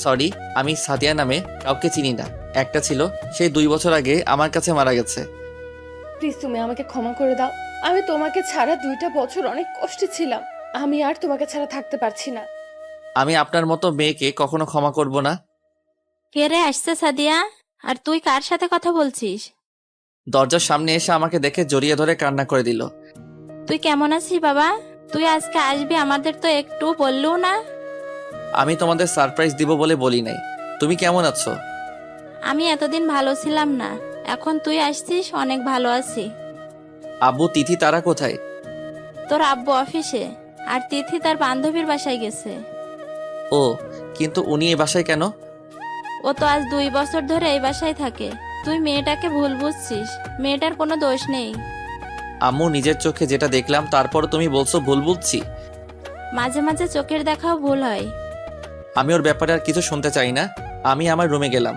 সরি, আমি সাদিয়া নামে কাউকে চিনি না। একটা ছিল, সেই 2 বছর আগে আমার কাছে মারা গেছে। প্লিজ তুমি আমাকে ক্ষমা করে দাও। আমি তোমাকে ছাড়া 2টা বছর অনেক কষ্টে ছিলাম। আমি আর তোমাকে ছাড়া থাকতে পারছি না। আমি আপনার মতো মেয়েকে কখনো ক্ষমা করব না। কে রে আসছে সাদিয়া? আর তুই কার সাথে কথা বলছিস? দরজার সামনে এসে আমাকে দেখে জড়িয়ে ধরে কান্না করে দিল। তুই কেমন আছিস বাবা? তুই আজকে আসবি, আমাদের তো একটু বললও না। আমি তোমাদের সারপ্রাইজ দিব বলে বলি নাই। তুমি কেমন আছো? আমি এতদিন ভালো ছিলাম না, এখন তুই আসছিস, অনেক ভালো আছি। আব্বু, তিথি তারা কোথায়? তোর আব্বু অফিসে, আর তিথি তার বান্ধবীর বাসায় গেছে। ও, কিন্তু উনি এই বাসায় কেন? ও তো আজ 2 বছর ধরে এই বাসায় থাকে। তুই মেয়েটাকে ভুল বুঝছিস, মেয়েটার কোনো দোষ নেই। আম্মু, নিজের চোখে যেটা দেখলাম তারপর তুমি বলছো ভুল বুঝছি। মাঝে মাঝে চোখের দেখাও ভুল হয়। আমি ওর ব্যাপারে আর কিছু শুনতে চাই না। আমি আমার রুমে গেলাম।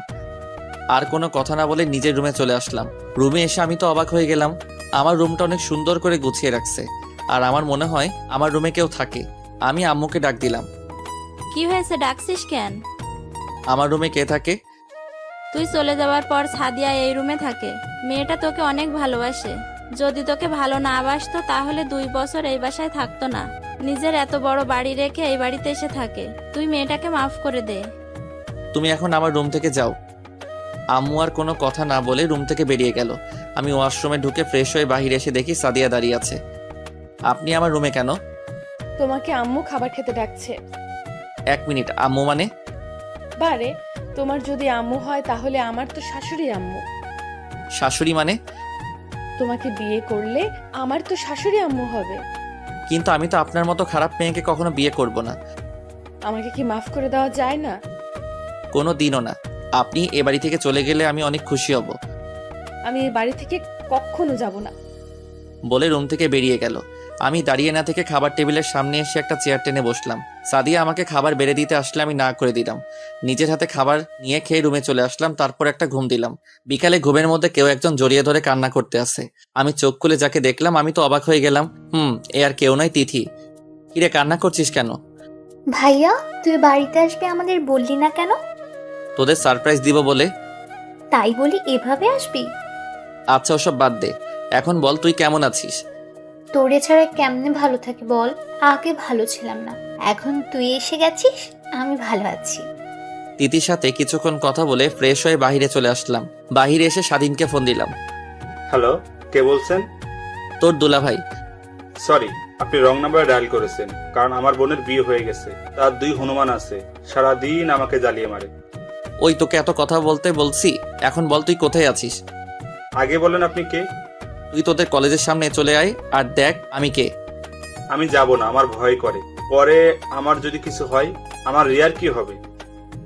আর কোনো কথা না বলে নিজের রুমে চলে আসলাম। রুমে এসে আমি তো অবাক হয়ে গেলাম। আমার রুমটা অনেক সুন্দর করে গুছিয়ে রাখছে। আর আমার মনে হয় আমার রুমে কেউ থাকে। আমি আম্মুকে ডাক দিলাম। কি হয়েছে, ডাকছিস কেন? আমার রুমে কে থাকে? তুই চলে যাওয়ার পর সাদিয়া এই রুমে থাকে। মেয়েটা তোকে অনেক ভালোবাসে। যদি তোকে ভালো না বাসতো তাহলে 2 বছর এই বাসায় থাকতো না। নিজের এত বড় বাড়ি রেখে এই বাড়িতে এসে থাকে। তুই মেয়েটাকে মাফ করে দে। তুমি এখন আমার রুম থেকে যাও। আম্মু আর কোনো কথা না বলে রুম থেকে বেরিয়ে গেল। আমি ওয়াশরুমে ঢুকে ফ্রেশ হয়ে বাহিরে এসে দেখি সাদিয়া দাঁড়িয়ে আছে। আপনি আমার রুমে কেন? তোমাকে আম্মু খাবার খেতে ডাকছে। 1 মিনিট, আম্মু মানে? বারে, তোমার যদি আম্মু হয় তাহলে আমার তো শাশুড়ি আম্মু। শাশুড়ি মানে? তোমাকে বিয়ে করলে আমার তো শাশুড়ি আম্মু হবে। কিন্তু আমি তো আপনার মতো খারাপ মেয়েকে কখনো বিয়ে করব না। আমাকে কি মাফ করে দেওয়া যায় না? কোনো দিনও না। আপনি এ বাড়ি থেকে চলে গেলে আমি অনেক খুশি হব। আমি এই বাড়ি থেকে কখনো যাব না। বলে রুম থেকে বেরিয়ে গেল। আমি দাঁড়িয়ে না থেকে খাবার টেবিলের সামনে এসে একটা চেয়ার টেনে বসলাম। সাদিয়া আমাকে খাবার বেড়ে দিতে আসলে আমি না করে দিলাম। নিজের হাতে খাবার নিয়ে খেয়ে রুমে চলে আসলাম, তারপর একটা ঘুম দিলাম। বিকালে ঘুমের মধ্যে কেউ একজন জড়িয়ে ধরে কান্না করতে আসে। আমি চোখ খুলে যাকে দেখলাম আমি তো অবাক হয়ে গেলাম। এ আর কেউ নয়, তিথি। কিরে, কান্না করছিস কেন? ভাইয়া, তুই বাড়িতে আসবি আমাদের বললি না কেন? তোদের সারপ্রাইজ দিব বলে। তাই বলি এভাবে আসবি? আচ্ছা ওসব বাদ দে, এখন বল তুই কেমন আছিস? তোরে ছাড়া কেমনে ভালো থাকি বল? আগে ভালো ছিলাম না, এখন তুই এসে গেছিস, আমি ভালো আছি। তিথির সাথে কিছুক্ষণ কথা বলে ফ্রেশ হয়ে বাহিরে চলে আসলাম। বাহিরে এসে স্বাধীনকে ফোন দিলাম। হ্যালো, কে বলছেন? তোর দুলাভাই। সরি, আপনি রং নাম্বারে ডায়াল করেছেন, কারণ আমার বোনের বিয়ে হয়ে গেছে। তার 2 হনুমান আছে, সারাদিন আমাকে জ্বালিয়ে মারে। ওই তোকে এত কথা বলতে বলছি, এখন বল তুই কোথায় আছিস? আগে বলেন আপনি কে? তুই তোদের কলেজের সামনে চলে আয় আর দেখ আমি কে। আমি যাব না, আমার ভয় করে। পরে আমার যদি কিছু হয়, আমার রিয়ার কি হবে?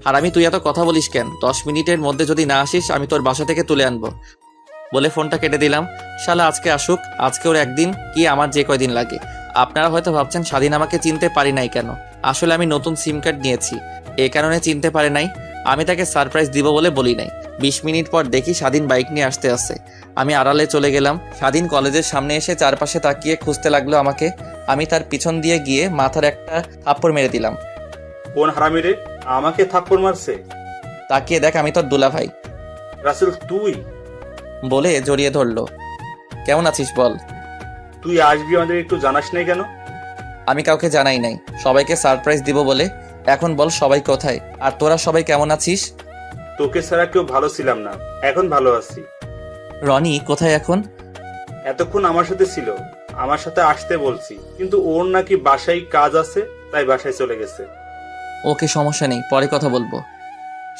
আর আমি তুই এত কথা বলিস কেন? 10 মিনিটের মধ্যে যদি না আসিস আমি তোর বাসা থেকে তুলে আনবো। বলে ফোনটা কেটে দিলাম। শালা আজকে আসুক, আজকে ওর একদিন কি আমার যে কয়দিন লাগে। আপনারা হয়তো ভাবছেন স্বাধীন আমাকে চিনতে পারি নাই কেন। আসলে আমি নতুন সিম কার্ড নিয়েছি, এই কারণে চিনতে পারে নাই। আমি তাকে সারপ্রাইজ দিব বলে বলি নাই। 20 মিনিট পর দেখি স্বাধীন বাইক নিয়ে আসতে আসে। আমি আড়ালে চলে গেলাম। স্বাধীন কলেজের সামনে এসে চারপাশে তাকিয়ে খুঁজতে লাগলো আমাকে। আমি তার পিছন দিয়ে গিয়ে মাথার একটা থাপ্পড় মেরে দিলাম। কোন হারামি রে আমাকে থাপ্পড় মারছে? তাকিয়ে দেখ আমি তোর দুলাভাই। রাসেল তুই? বলে জড়িয়ে ধরলো। কেমন আছিস বল? তুই আসবি আমাদের একটু জানাস নাই কেন? আমি কাউকে জানাই নাই, সবাইকে সারপ্রাইজ দিব বলে। এখন বল সবাই কোথায়, আর তোরা সবাই কেমন আছিস? তোকে ছাড়া কেউ ভালো ছিলাম না, এখন ভালো আছি। রনি কোথায় এখন? এতক্ষণ আমার সাথে ছিল, আমার সাথে আসতে বলছি, কিন্তু ওর নাকি বাসায় কাজ আছে, তাই বাসায় চলে গেছে। ওকে, সমস্যা নেই, পরে কথা বলবো।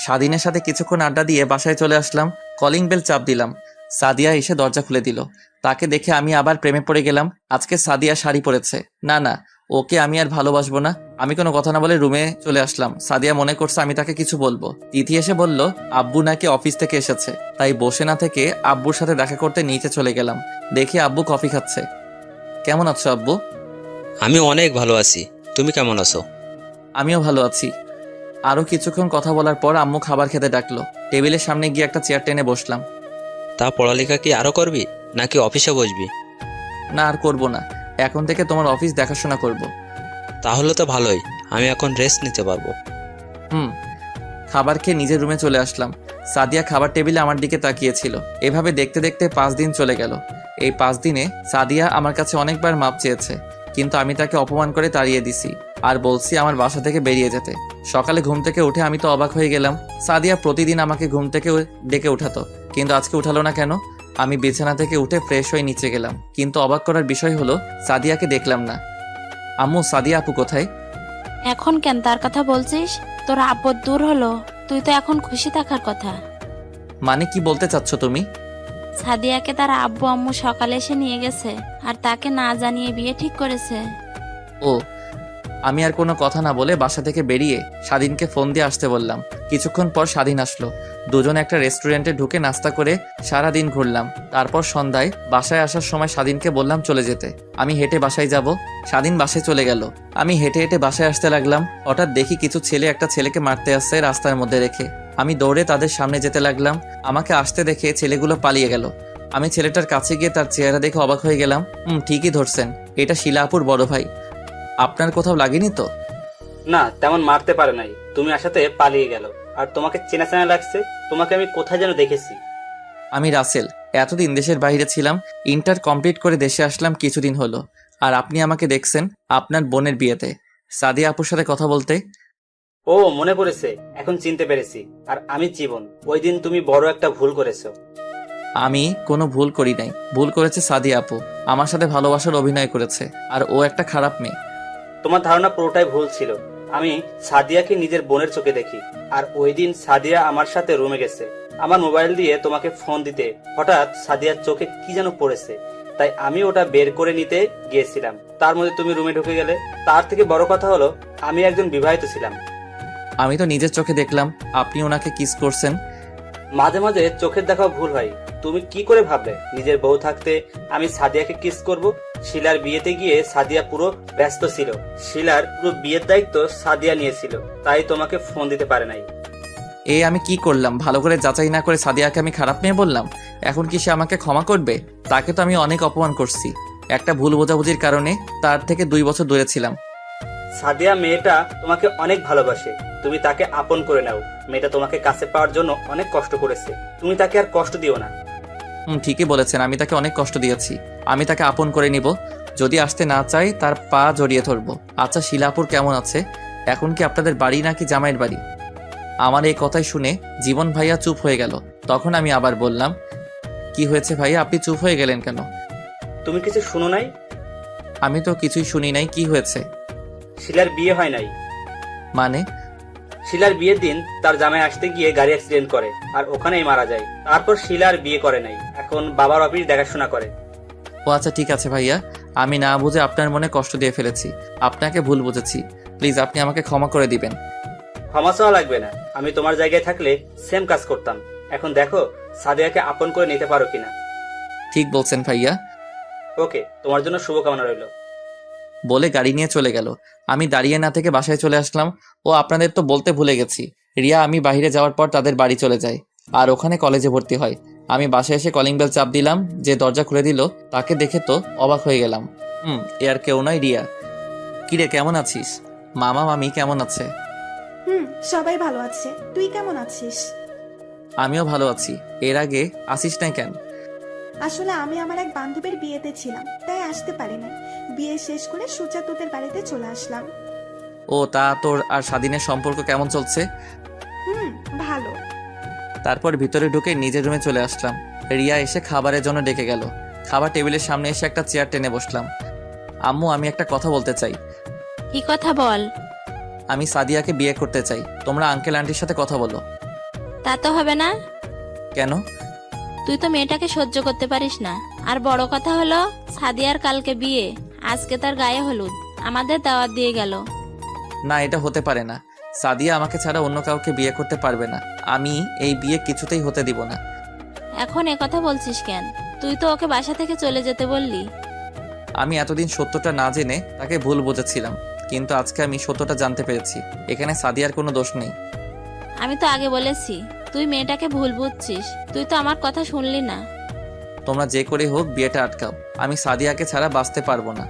স্বাধীনের সাথে কিছুক্ষণ আড্ডা দিয়ে বাসায় চলে আসলাম। কলিং বেল চাপ দিলাম। সাদিয়া এসে দরজা খুলে দিল। তাকে দেখে আমি আবার প্রেমে পড়ে গেলাম। আজকে সাদিয়া শাড়ি পরেছে। না, ওকে আমি আর ভালোবাসবো না। আমি কোনো কথা না বলে রুমে চলে আসলাম। সাদিয়া মনে করছে আমি তাকে কিছু বলবো। তিথি এসে বলল আব্বু নাকি অফিস থেকে এসেছে, তাই বসে না থেকে আব্বুর সাথে দেখা করতে নিচে চলে গেলাম। দেখি আব্বু কফি খাচ্ছে। কেমন আছো আব্বু? আমি অনেক ভালো আছি, তুমি কেমন আছো? আমিও ভালো আছি। আরো কিছুক্ষণ কথা বলার পর আম্মু খাবার খেতে ডাকলো। টেবিলের সামনে গিয়ে একটা চেয়ার টেনে বসলাম। তা পড়ালেখা কি আরো করবি নাকি অফিসে বসবি? না, আর করবো না, এখন থেকে তোমার অফিস দেখাশোনা করব। তাহলে তো ভালোই, আমি এখন রেস্ট নিতে পারবো। খাবার খেয়ে নিজের রুমে চলে আসলাম। সাদিয়া খাবার টেবিলে আমার দিকে তাকিয়েছিল। এভাবে দেখতে দেখতে 5 দিন চলে গেল। এই 5 দিনে সাদিয়া আমার কাছে অনেকবার মাপ চেয়েছে, কিন্তু আমি তাকে অপমান করে তাড়িয়ে দিছি আর বলছি আমার বাসা থেকে বেরিয়ে যেতে। সকালে ঘুম থেকে উঠে আমি তো অবাক হয়ে গেলাম। সাদিয়া প্রতিদিন আমাকে ঘুম থেকে ডেকে উঠাতো, কিন্তু আজকে উঠালো না কেন? আমি বিছানা থেকে উঠে ফ্রেশ হয়ে নিচে গেলাম, কিন্তু অবাক করার বিষয় হলো সাদিয়াকে দেখলাম না। আম্মু, সাদিয়া আপু কোথায়? এখন কেন তার কথা বলছিস? তোর আপদ দূর হলো, তুই তো এখন খুশি থাকার কথা। মানে কি বলতে চাচ্ছ তুমি? সাদিয়াকে তার আব্বু আম্মু সকালে এসে নিয়ে গেছে, আর তাকে না জানিয়ে বিয়ে ঠিক করেছে। ও, আমি আর কোনো কথা না বলে বাসা থেকে বেরিয়ে স্বাধীনকে ফোন দিয়ে আসতে বললাম। কিছুক্ষণ পর স্বাধীন আসলো। দুজনে একটা রেস্টুরেন্টে ঢুকে নাস্তা করে সারা দিন ঘুরলাম। তারপর সন্ধ্যায় বাসায় আসার সময় স্বাধীনকে বললাম চলে যেতে। আমি হেঁটে বাসায় যাব। স্বাধীন বাসায় চলে গেল। আমি হেঁটে হেঁটে বাসায় আসতে লাগলাম। হঠাৎ দেখি কিছু ছেলে একটা ছেলেকে মারতে আসছে রাস্তার মধ্যে রেখে। আমি দৌড়ে তাদের সামনে যেতে লাগলাম। আমাকে আসতে দেখে ছেলেগুলো পালিয়ে গেল। আমি ছেলেটার কাছে গিয়ে তার চেহারা দেখে অবাক হয়ে গেলাম। ঠিকই ধরছেন, এটা শিলা আপুর বড় ভাই। আপনার কোথাও লাগেনি তো? না, তেমন মারতে পারে নাই, তুমি আসাতে পালিয়ে গেল। আর তোমাকে চেনা চেনা লাগছে, তোমাকে আমি কোথায় যেন দেখেছি। আমি রাসেল, এতদিন দেশের বাইরে ছিলাম। ইন্টার কমপ্লিট করে দেশে আসলাম কিছুদিন হলো। আর আপনি আমাকে দেখছেন আপনার বোনের বিয়েতে সাদিয়া আপুর সাথে কথা বলতে। ও, মনে পড়েছে, এখন চিনতে পেরেছি। আর আমি জীবন, ওই দিন তুমি বড় একটা ভুল করেছো। আমি কোনো ভুল করি নাই, ভুল করেছে সাদিয়া আপু। আমার সাথে ভালোবাসার অভিনয় করেছে, আর ও একটা খারাপ মেয়ে। তোমার ধারণা পুরোটাই ভুল ছিল। আমি সাদিয়াকে নিজের বোনের চোখে দেখি। আর ওই দিন সাদিয়া আমার সাথে রুমে গেছে। আমার মোবাইল দিয়ে তোমাকে ফোন দিতে হঠাৎ সাদিয়ার চোখে কি যেন পড়েছে, তাই আমি ওটা বের করে নিতে গিয়েছিলাম। তার মধ্যে তুমি রুমে ঢুকে গেলে। তার থেকে বড় কথা হলো, আমি একজন বিবাহিত ছিলাম। আমি তো নিজের চোখে দেখলাম আপনি ওনাকে কিস করছেন। মাঝে মাঝে চোখের দেখাও ভুল হয়, তুমি কি করে ভাবলে নিজের বউ থাকতে আমি সাদিয়াকে কিস করব? শিলার বিয়েতে গিয়ে সাদিয়া পুরো ব্যস্ত ছিল। শিলার পুরো বিয়ের দায়িত্ব সাদিয়া নিয়েছিল, তাই তোমাকে ফোন দিতে পারে নাই। আমি কি করলাম? ভালো করে যাচাই না করে সাদিয়াকে আমি খারাপ মেয়ে বললাম। এখন কি সে আমাকে ক্ষমা করবে? তাকে তো আমি অনেক অপমান করছি। একটা ভুল বোঝাবুঝির কারণে তার থেকে 2 বছর দূরে ছিলাম। সাদিয়া মেয়েটা তোমাকে অনেক ভালোবাসে, তুমি তাকে আপন করে নাও। মেয়েটা তোমাকে কাছে পাওয়ার জন্য অনেক কষ্ট করেছে, তুমি তাকে আর কষ্ট দিও না। ঠিকই বলেছেন, আমি তাকে অনেক কষ্ট দিয়েছি। আমি তাকে আপন করে নিব। যদি আসতে না চাই তার পা জড়িয়ে ধরবো। আচ্ছা, শিলাপুর কেমন আছে? এখন কি আপনাদের বাড়ি নাকি জামাইয়ের বাড়ি? আমার এই কথাই শুনে জীবন ভাইয়া চুপ হয়ে গেল। তখন আমি আবার বললাম, কি হয়েছে ভাইয়া, আপনি চুপ হয়ে গেলেন কেন? তুমি কিছু শুনো নাই? আমি তো কিছুই শুনি নাই। কি হয়েছে? শিলার বিয়ে হয় নাই। মানে? শিলার বিয়ের দিন তার জামাই আসতে গিয়ে গাড়ি অ্যাক্সিডেন্ট করে আর ওখানেই মারা যায়। তারপর শিলার বিয়ে করে নাই, এখন বাবার অফিস দেখাশোনা করে। ও আচ্ছা, ঠিক আছে ভাইয়া, আমি না বুঝে আপনার মনে কষ্ট দিয়ে ফেলেছি। আপনাকে ভুল বুঝেছি, প্লিজ আপনি আমাকে ক্ষমা করে দিবেন। ক্ষমা চাওয়া লাগবে না, আমি তোমার জায়গায় থাকলে সেম কাজ করতাম। এখন দেখো সাদিয়াকে আপন করে নিতে পারো কিনা। ঠিক বলছেন ভাইয়া। ওকে, তোমার জন্য শুভকামনা রইল। বলে গাড়ি নিয়ে চলে গেল। আমি দাঁড়িয়ে না থেকে বাসায় চলে আসলাম। ও আপনাদের তো বলতে ভুলে গেছি, রিয়া আমি বাইরে যাওয়ার পর তাদের বাড়ি চলে যায় আর ওখানে কলেজে ভর্তি হয়। আমি বাসায় এসে কলিং বেল চাপ দিলাম। যে দরজা খুলে দিল তাকে দেখে তো অবাক হয়ে গেলাম। এ আর কেউ নয়, রিয়া। কিরে, কেমন আছিস? মামা মামি কেমন আছে? সবাই ভালো আছে, তুই কেমন আছিস? আমিও ভালো আছি। এর আগে আসিস না কেন? আসলে আমি আমার এক বান্ধবীর বিয়েতে ছিলাম, তাই আসতে পারি না। বিয়ে শেষ করে সুচা তোদের বাড়িতে চলে আসলাম। ও তা তোর আর স্বাধীনের সম্পর্ক কেমন চলছে? ভালো। তারপর ভিতরে ঢুকে নিজের রুমে চলে আসলাম। রিয়া এসে খাবারের জন্য ডেকে গেল। খাবার টেবিলের সামনে এসে একটা চেয়ার টেনে বসলাম। আম্মু, আমি একটা কথা বলতে চাই। কি কথা বল? আমি সাদিয়াকে বিয়ে করতে চাই। তোমরা আঙ্কেল আন্টির সাথে কথা বলো। তা তো হবে না। কেন? তুই তো মেয়েটাকে সহ্য করতে পারিস না। আর বড় কথা হলো সাদিয়ার কালকে বিয়ে, আজকে তার গায়ে হলুদ, আমাদের দাওয়াত দিয়ে গেল। না, এটা হতে পারে না। সাদিয়া আমাকে ছাড়া অন্য কাউকে বিয়ে করতে পারবে না। আমি এই বিয়ে কিছুতেই হতে দিব না। এখন কথা বলছিস কেন? তুই তো ওকে বাসা থেকে চলে যেতে বললি। আমি এতদিন সত্যটা না জেনে তাকে ভুল বুঝেছিলাম, কিন্তু আজকে আমি সত্যটা জানতে পেরেছি। এখানে সাদিয়ার কোনো দোষ নেই। আমি তো আগে বলেছি তুই মেয়েটাকে ভুল বুঝছিস। তুই তো আমার কথা শুনলি না। তোমরা যে করে হোক বিয়েটা আটকাও। আমি সাদিয়াকে ছাড়া বাঁচতে পারবো না।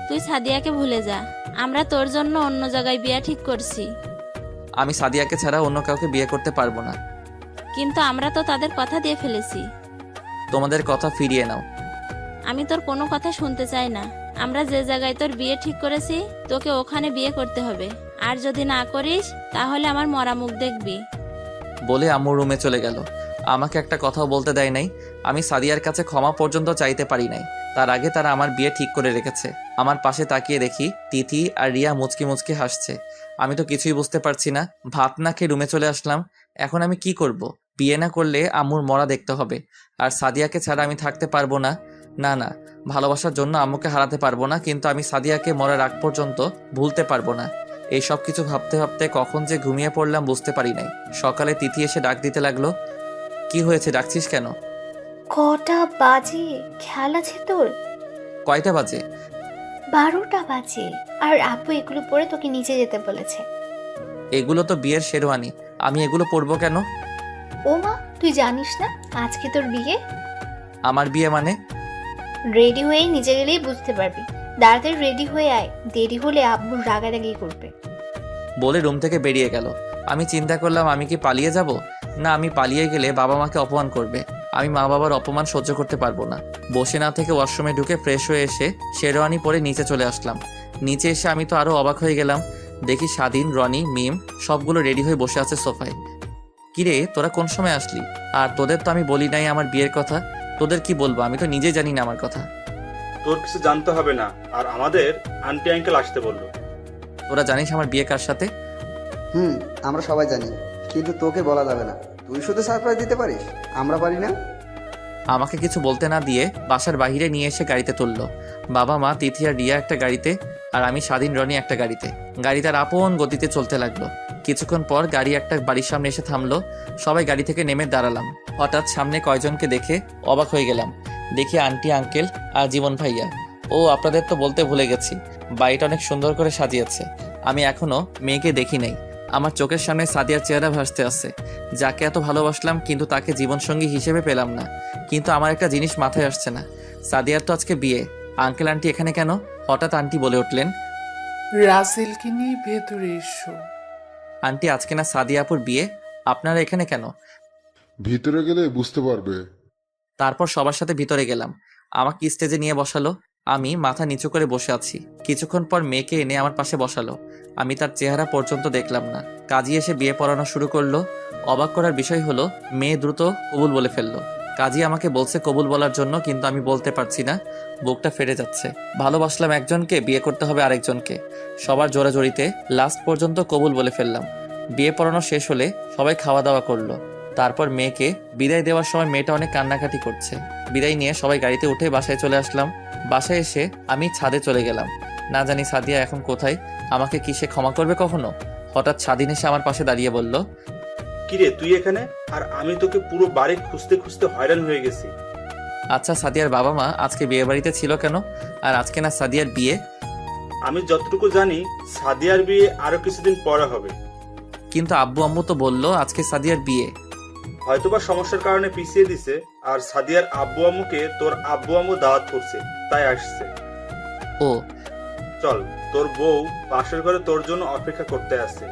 তুই সাদিয়াকে ভুলে যা, আমরা তোর জন্য অন্য জায়গায় বিয়ে ঠিক করছি। আমি সাদিয়াকে ছাড়া অন্য কাউকে বিয়ে করতে পারবো না। কিন্তু আমরা তো তাদের কথা দিয়ে ফেলেছি। তোমাদের কথা ফিরিয়ে নাও। আমি তোর কোনো কথা শুনতে চাই না। আমরা যে জায়গায় তোর বিয়ে ঠিক করেছি তোকে ওখানে বিয়ে করতে হবে। আর যদি না করিস তাহলে আমার মরা মুখ দেখবি। বলে আম্মু রুমে চলে গেল। আমাকে একটা কথাও বলতে দেয় নাই। আমি সাদিয়ার কাছে ক্ষমা পর্যন্ত চাইতে পারি নাই। তার আগে তারা আমার বিয়ে ঠিক করে রেখেছে। আমার পাশে তাকিয়ে দেখি তিথি আর রিয়া মুচকি মুচকি হাসছে। আমি তো কিছুই বুঝতে পারছি না। ভাত না খেয়ে রুমে চলে আসলাম। এখন আমি কি করব? বিয়ে না করলে আম্মুর মরা দেখতে হবে। আর সাদিয়াকে ছাড়া আমি থাকতে পারবো না। না না, ভালোবাসার জন্য আম্মুকে হারাতে পারবো না, কিন্তু আমি সাদিয়াকে মরার আগ পর্যন্ত ভুলতে পারবো না। এই সব কিছু ভাবতে ভাবতে কখন যে ঘুমিয়ে পড়লাম বুঝতে পারি নাই। সকালে তিথি এসে ডাক দিতে লাগলো। কি হয়েছে, ডাকছিস কেন? কটা বাজে খেয়াল আছে তোর? কয়টা বাজে? 12টা বাজে। আর আপু এগুলো পরে তোকে নিচে যেতে বলেছে। এগুলো তো বিয়ের শেরওয়ানি, আমি এগুলো পরবো কেন? ও মা, তুই জানিস না আজকে তোর বিয়ে? আমার বিয়ে মানে? রেডি হয়ে নিচে গেলেই বুঝতে পারবি। তাড়াতাড়ি রেডি হয়ে আয়, দেরি হলে আব্বু রাগারাগি করবে। বলে রুম থেকে বেরিয়ে গেল। আমি চিন্তা করলাম আমি কি পালিয়ে যাব? না, আমি পালিয়ে গেলে বাবা মাকে অপমান করবে। আমি মা বাবার অপমান সহ্য করতে পারবো না। বসে না থেকে ওয়াশরুমে ঢুকে ফ্রেশ হয়ে এসে শেরওয়ানি পরে নিচে চলে আসলাম। নিচে এসে আমি তো আরো অবাক হয়ে গেলাম। দেখি স্বাধীন, রনি, মিম সবগুলো রেডি হয়ে বসে আছে সোফায়। কিরে, তোরা কোন সময় আসলি? আর তোদের তো আমি বলি নাই আমার বিয়ের কথা। তোদের কি বলবো, আমি তো নিজে জানি না আমার কথা। তোর কিছু জানতে হবে না, আর আমাদের আন্টি আঙ্কেল আসতে বললো। তোরা জানিস আমার বিয়ে কার সাথে? আমরা সবাই জানি, কিন্তু তোকে বলা যাবে না। তুই শুধু সারপ্রাইজ দিতে পারিস, আমরা পারি না। আমাকে কিছু বলতে না দিয়ে বাসার বাইরে নিয়ে এসে গাড়িতে তুললো। বাবা মা, তিথি আর রিয়া একটা গাড়িতে, আর আমি স্বাধীন, রনি একটা গাড়িতে। গাড়ি তার আপন গতিতে চলতে লাগলো। কিছুক্ষণ পর গাড়ি একটা বাড়ির সামনে এসে থামলো। সবাই গাড়ি থেকে নেমে দাঁড়ালাম। হঠাৎ সামনে কয়জনকে দেখে অবাক হয়ে গেলাম। দেখি আন্টি, আঙ্কেল আর জীবন ভাইয়া। ও, আপনাদের তো বলতে ভুলে গেছি, বাড়িটা অনেক সুন্দর করে সাজিয়েছে। আমি এখনো মেয়েকে দেখি নাই। আমার চোখের সামনে সাদিয়ার চেহারা ভাসতে আছে, যাকে এত ভালোবাসলাম কিন্তু তাকে জীবনসঙ্গী হিসেবে পেলাম না। কিন্তু আমার একটা জিনিস মাথায় আসছে না, সাদিয়ার তো আজকে বিয়ে। আঙ্কেল আন্টি এখানে কেন? হঠাৎ আন্টি বলে উঠলেন, রাসেলকে নিয়ে ভেতরে এসো। আন্টি আজকে না সাদিয়া আপুর বিয়ে, আপনারা এখানে কেন? ভিতরে গেলে বুঝতে পারবে। তারপর সবার সাথে ভিতরে গেলাম। আমাকে স্টেজে নিয়ে বসালো। আমি মাথা নিচু করে বসে আছি। কিছুক্ষণ পর মেয়েকে এনে আমার পাশে বসালো। আমি তার চেহারা পর্যন্ত দেখলাম না। কাজী এসে বিয়ে পড়ানো শুরু করলো। অবাক করার বিষয় হলো, মেয়ে দ্রুত কবুল বলে ফেললো। কাজী আমাকে বলছে কবুল বলার জন্য, কিন্তু আমি বলতে পারছি না, বুকটা ফেটে যাচ্ছে। ভালোবাসলাম একজনকে, বিয়ে করতে হবে আরেকজনকে। সবার জোরাজোরিতে লাস্ট পর্যন্ত কবুল বলে ফেললাম। বিয়ে পড়ানো শেষ হলে সবাই খাওয়া দাওয়া করলো। তারপর মেয়েকে বিদায় দেওয়ার সময় মেয়েটা অনেক কান্নাকাটি করছে। বিদায় নিয়ে সবাই গাড়িতে উঠে বাসায় চলে আসলাম। বাসায় এসে আমি ছাদে চলে গেলাম। না জানি সাদিয়া এখন কোথায়, আমাকে কি সে ক্ষমা করবে কখনো? হঠাৎ স্বাধীন এসে আমার পাশে দাঁড়িয়ে বলল, কিরে তুই এখানে? আর আমি তোকে পুরো বাড়ি খুঁজতে খুঁজতে হয়রান হয়ে গেছি। আচ্ছা, সাদিয়ার বাবা মা আজকে বিয়ে বাড়িতে ছিল কেন? আর আজকে না সাদিয়ার বিয়ে? আমি যতটুকু জানি সাদিয়ার বিয়ে আরো কিছুদিন পরে হবে। কিন্তু আব্বু আম্মু তো বললো আজকে সাদিয়ার বিয়ে। হয়তোবা সমস্যার কারণে পিছিয়ে দিছে, আর সাদিয়ার আব্বু আম্মুকে তোর আব্বু আম্মু দাওয়াত করছে, তাই আসছে। ও, চল, তোর বউ পাশের ঘরে তোর জন্য অপেক্ষা করতে আসছে।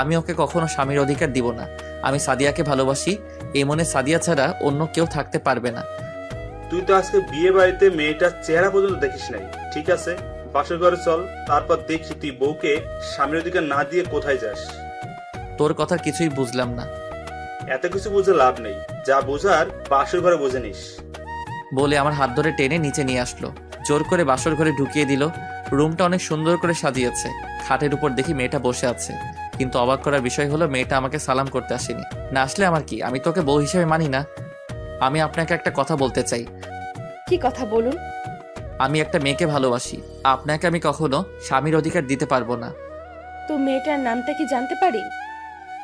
আমি ওকে কখনো স্বামীর অধিকার দিব না। আমি সাদিয়াকে ভালোবাসি, এই মনে সাদিয়া ছাড়া অন্য কেউ থাকতে পারবে না। তুই তো আজকে বিয়ে বাড়িতে মেয়েটার চেহারা পর্যন্ত দেখিস নাই। ঠিক আছে, পাশের ঘরে চল, তারপর দেখি তুই বউকে স্বামীর অধিকার না দিয়ে কোথায় যাস। তোর কথা কিছুই বুঝলাম না। এত কিছু বুঝে লাভ নেই, যা বোঝার বাসর ঘরে বুঝে নিস। বলে আমার হাত ধরে টেনে নিচে নিয়ে আসলো। জোর করে বাসর ঘরে ঢুকিয়ে দিল। রুমটা অনেক সুন্দর করে সাজিয়েছে। খাটের উপর দেখি মেয়েটা বসে আছে, কিন্তু অবাক করার বিষয় হলো মেয়েটা আমাকে সালাম করতে আসেনি। না আসলে আমার কি, আমি তোকে বউ হিসেবে মানি না। আমি আপনাকে একটা কথা বলতে চাই। কি কথা বলুন? আমি একটা মেয়েকে ভালোবাসি, আপনাকে আমি কখনো স্বামীর অধিকার দিতে পারবো না। তো মেয়েটার নামটা কি জানতে পারি?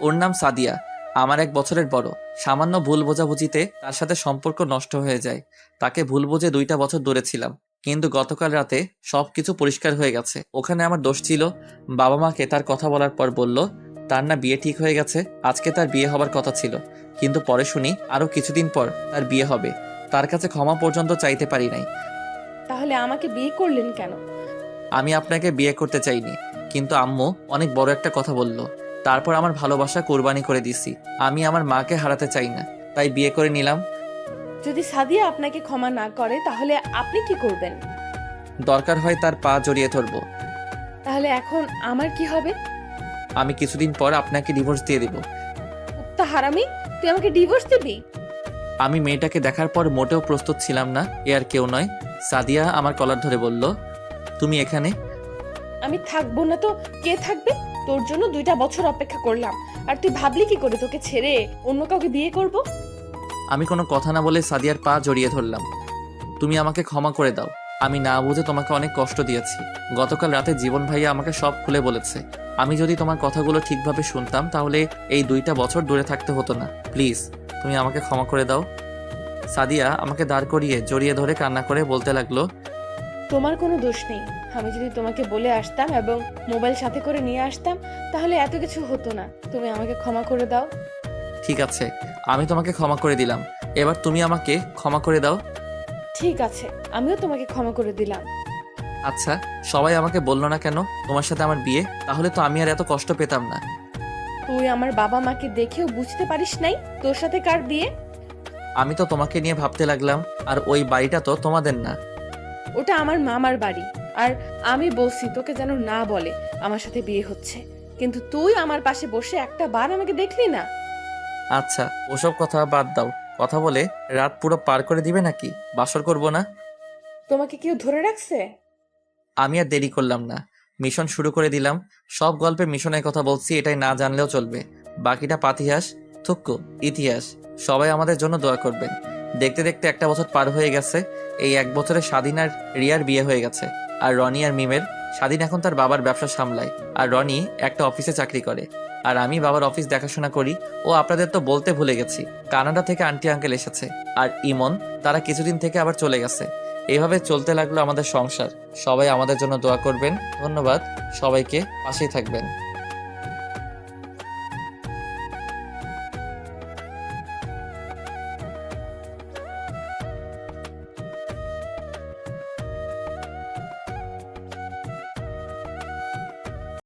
ওর নাম সাদিয়া, আমার 1 বছরের বড়। সামান্য ভুল বোঝাবুঝিতে তার সাথে সম্পর্ক নষ্ট হয়ে যায়। তাকে ভুল বুঝে 2টা বছর দূরে ছিলাম, কিন্তু গতকাল রাতে সবকিছু পরিষ্কার হয়ে গেছে। ওখানে আমার দোষ ছিল। বাবা মাকে তার কথা বলার পর বলল তার না বিয়ে ঠিক হয়ে গেছে, আজকে তার বিয়ে হবার কথা ছিল। কিন্তু পরে শুনি আরো কিছুদিন পর তার বিয়ে হবে। তার কাছে ক্ষমা পর্যন্ত চাইতে পারি নাই। তাহলে আমাকে বিয়ে করলেন কেন? আমি আপনাকে বিয়ে করতে চাইনি, কিন্তু আম্মু অনেক বড় একটা কথা বলল। তারপর আমার ভালোবাসা কোরবানি করে দিছি। আমি আমার মাকে হারাতে চাই না, তাই বিয়ে করে নিলাম। যদি সাদিয়া আপনাকে ক্ষমা না করে তাহলে আপনি কি করবেন? দরকার হয় তার পা জড়িয়ে ধরবো। তাহলে এখন আমার কি হবে? আমি কিছুদিন পর আপনাকে ডিভোর্স দিয়ে দেব। তা হারামি, তুই আমাকে ডিভোর্স দিবি? আমি মেয়েটাকে দেখার পর মোটেও প্রস্তুত ছিলাম না। এ আর কেউ নয়, সাদিয়া আমার কলার ধরে বলল, তুমি এখানে? আমি থাকবো না তো কে থাকবে? তোর জন্য 2টা বছর অপেক্ষা করলাম, আর তুই ভাবলি কি করে তোকে ছেড়ে অন্য কাউকে বিয়ে করব? আমি কোনো কথা না বলে সাদিয়ার পা জড়িয়ে ধরলাম। তুমি আমাকে ক্ষমা করে দাও, আমি না বুঝে তোমাকে অনেক কষ্ট দিয়েছি। গতকাল রাতে জীবন ভাইয়া আমাকে সব খুলে বলেছে। আমি যদি তোমার কথাগুলো ঠিকভাবে শুনতাম তাহলে এই 2টা বছর দূরে থাকতে হতো না। প্লিজ তুমি আমাকে ক্ষমা করে দাও। সাদিয়া আমাকে দাঁড় করিয়ে জড়িয়ে ধরে কান্না করে বলতে লাগলো, তোমার কোনো দোষ নেই। আমি যদি তোমাকে বলে আসতাম এবং মোবাইল সাথে করে নিয়ে আসতাম তাহলে এত কিছু হতো না। তুমি আমাকে ক্ষমা করে দাও। ঠিক আছে, আমি তোমাকে ক্ষমা করে দিলাম, এবার তুমি আমাকে ক্ষমা করে দাও। ঠিক আছে, আমিও তোমাকে ক্ষমা করে দিলাম। আচ্ছা, সবাই আমাকে বললো না কেন তোমার সাথে আমার বিয়ে? তাহলে তো আমি আর এত কষ্ট পেতাম না। তুই আমার বাবা মাকে দেখেও বুঝতে পারিস নাই তোর সাথে কার বিয়ে? আমি তো তোমাকে নিয়ে ভাবতে লাগলাম, আর ওই বাড়িটা তো তোমাদের না। ওটা আমার মামার বাড়ি, আর আমি বলছি তোকে যেন না বলে আমার সাথে বিয়ে হচ্ছে, কিন্তু তুই আমার পাশে বসে একটা বার আমাকে দেখলি না। আচ্ছা, ওসব কথা বাদ দাও। কথা বলে রাত পুরো পার করে দিবে নাকি? বাসর করব না? তোমাকে কেউ ধরে রাখছে? আমি আর দেরি করলাম না, মিশন শুরু করে দিলাম। সব গল্পে মিশনের কথা বলছি, এটাই না জানলেও চলবে। বাকিটা পাতিহাস, থুক্কু ইতিহাস। সবাই আমাদের জন্য দোয়া করবেন। দেখতে দেখতে 1টা বছর পার হয়ে গেছে। এই 1 বছরে স্বাধীন আর রিয়ার বিয়ে হয়ে গেছে। আর রনি আর মিমের। স্বাধীন এখন তার বাবার ব্যবসা সামলায়, আর রনি একটা অফিসে চাকরি করে। আর আমি বাবার অফিস দেখাশোনা করি। ও আপনাদের তো বলতে ভুলে গেছি, কানাডা থেকে আন্টি আঙ্কেল এসেছে, আর ইমন তারা কিছুদিন থেকে আবার চলে গেছে। এইভাবে চলতে লাগলো আমাদের সংসার। সবাই আমাদের জন্য দোয়া করবেন। ধন্যবাদ, সবাইকে পাশেই থাকবেন।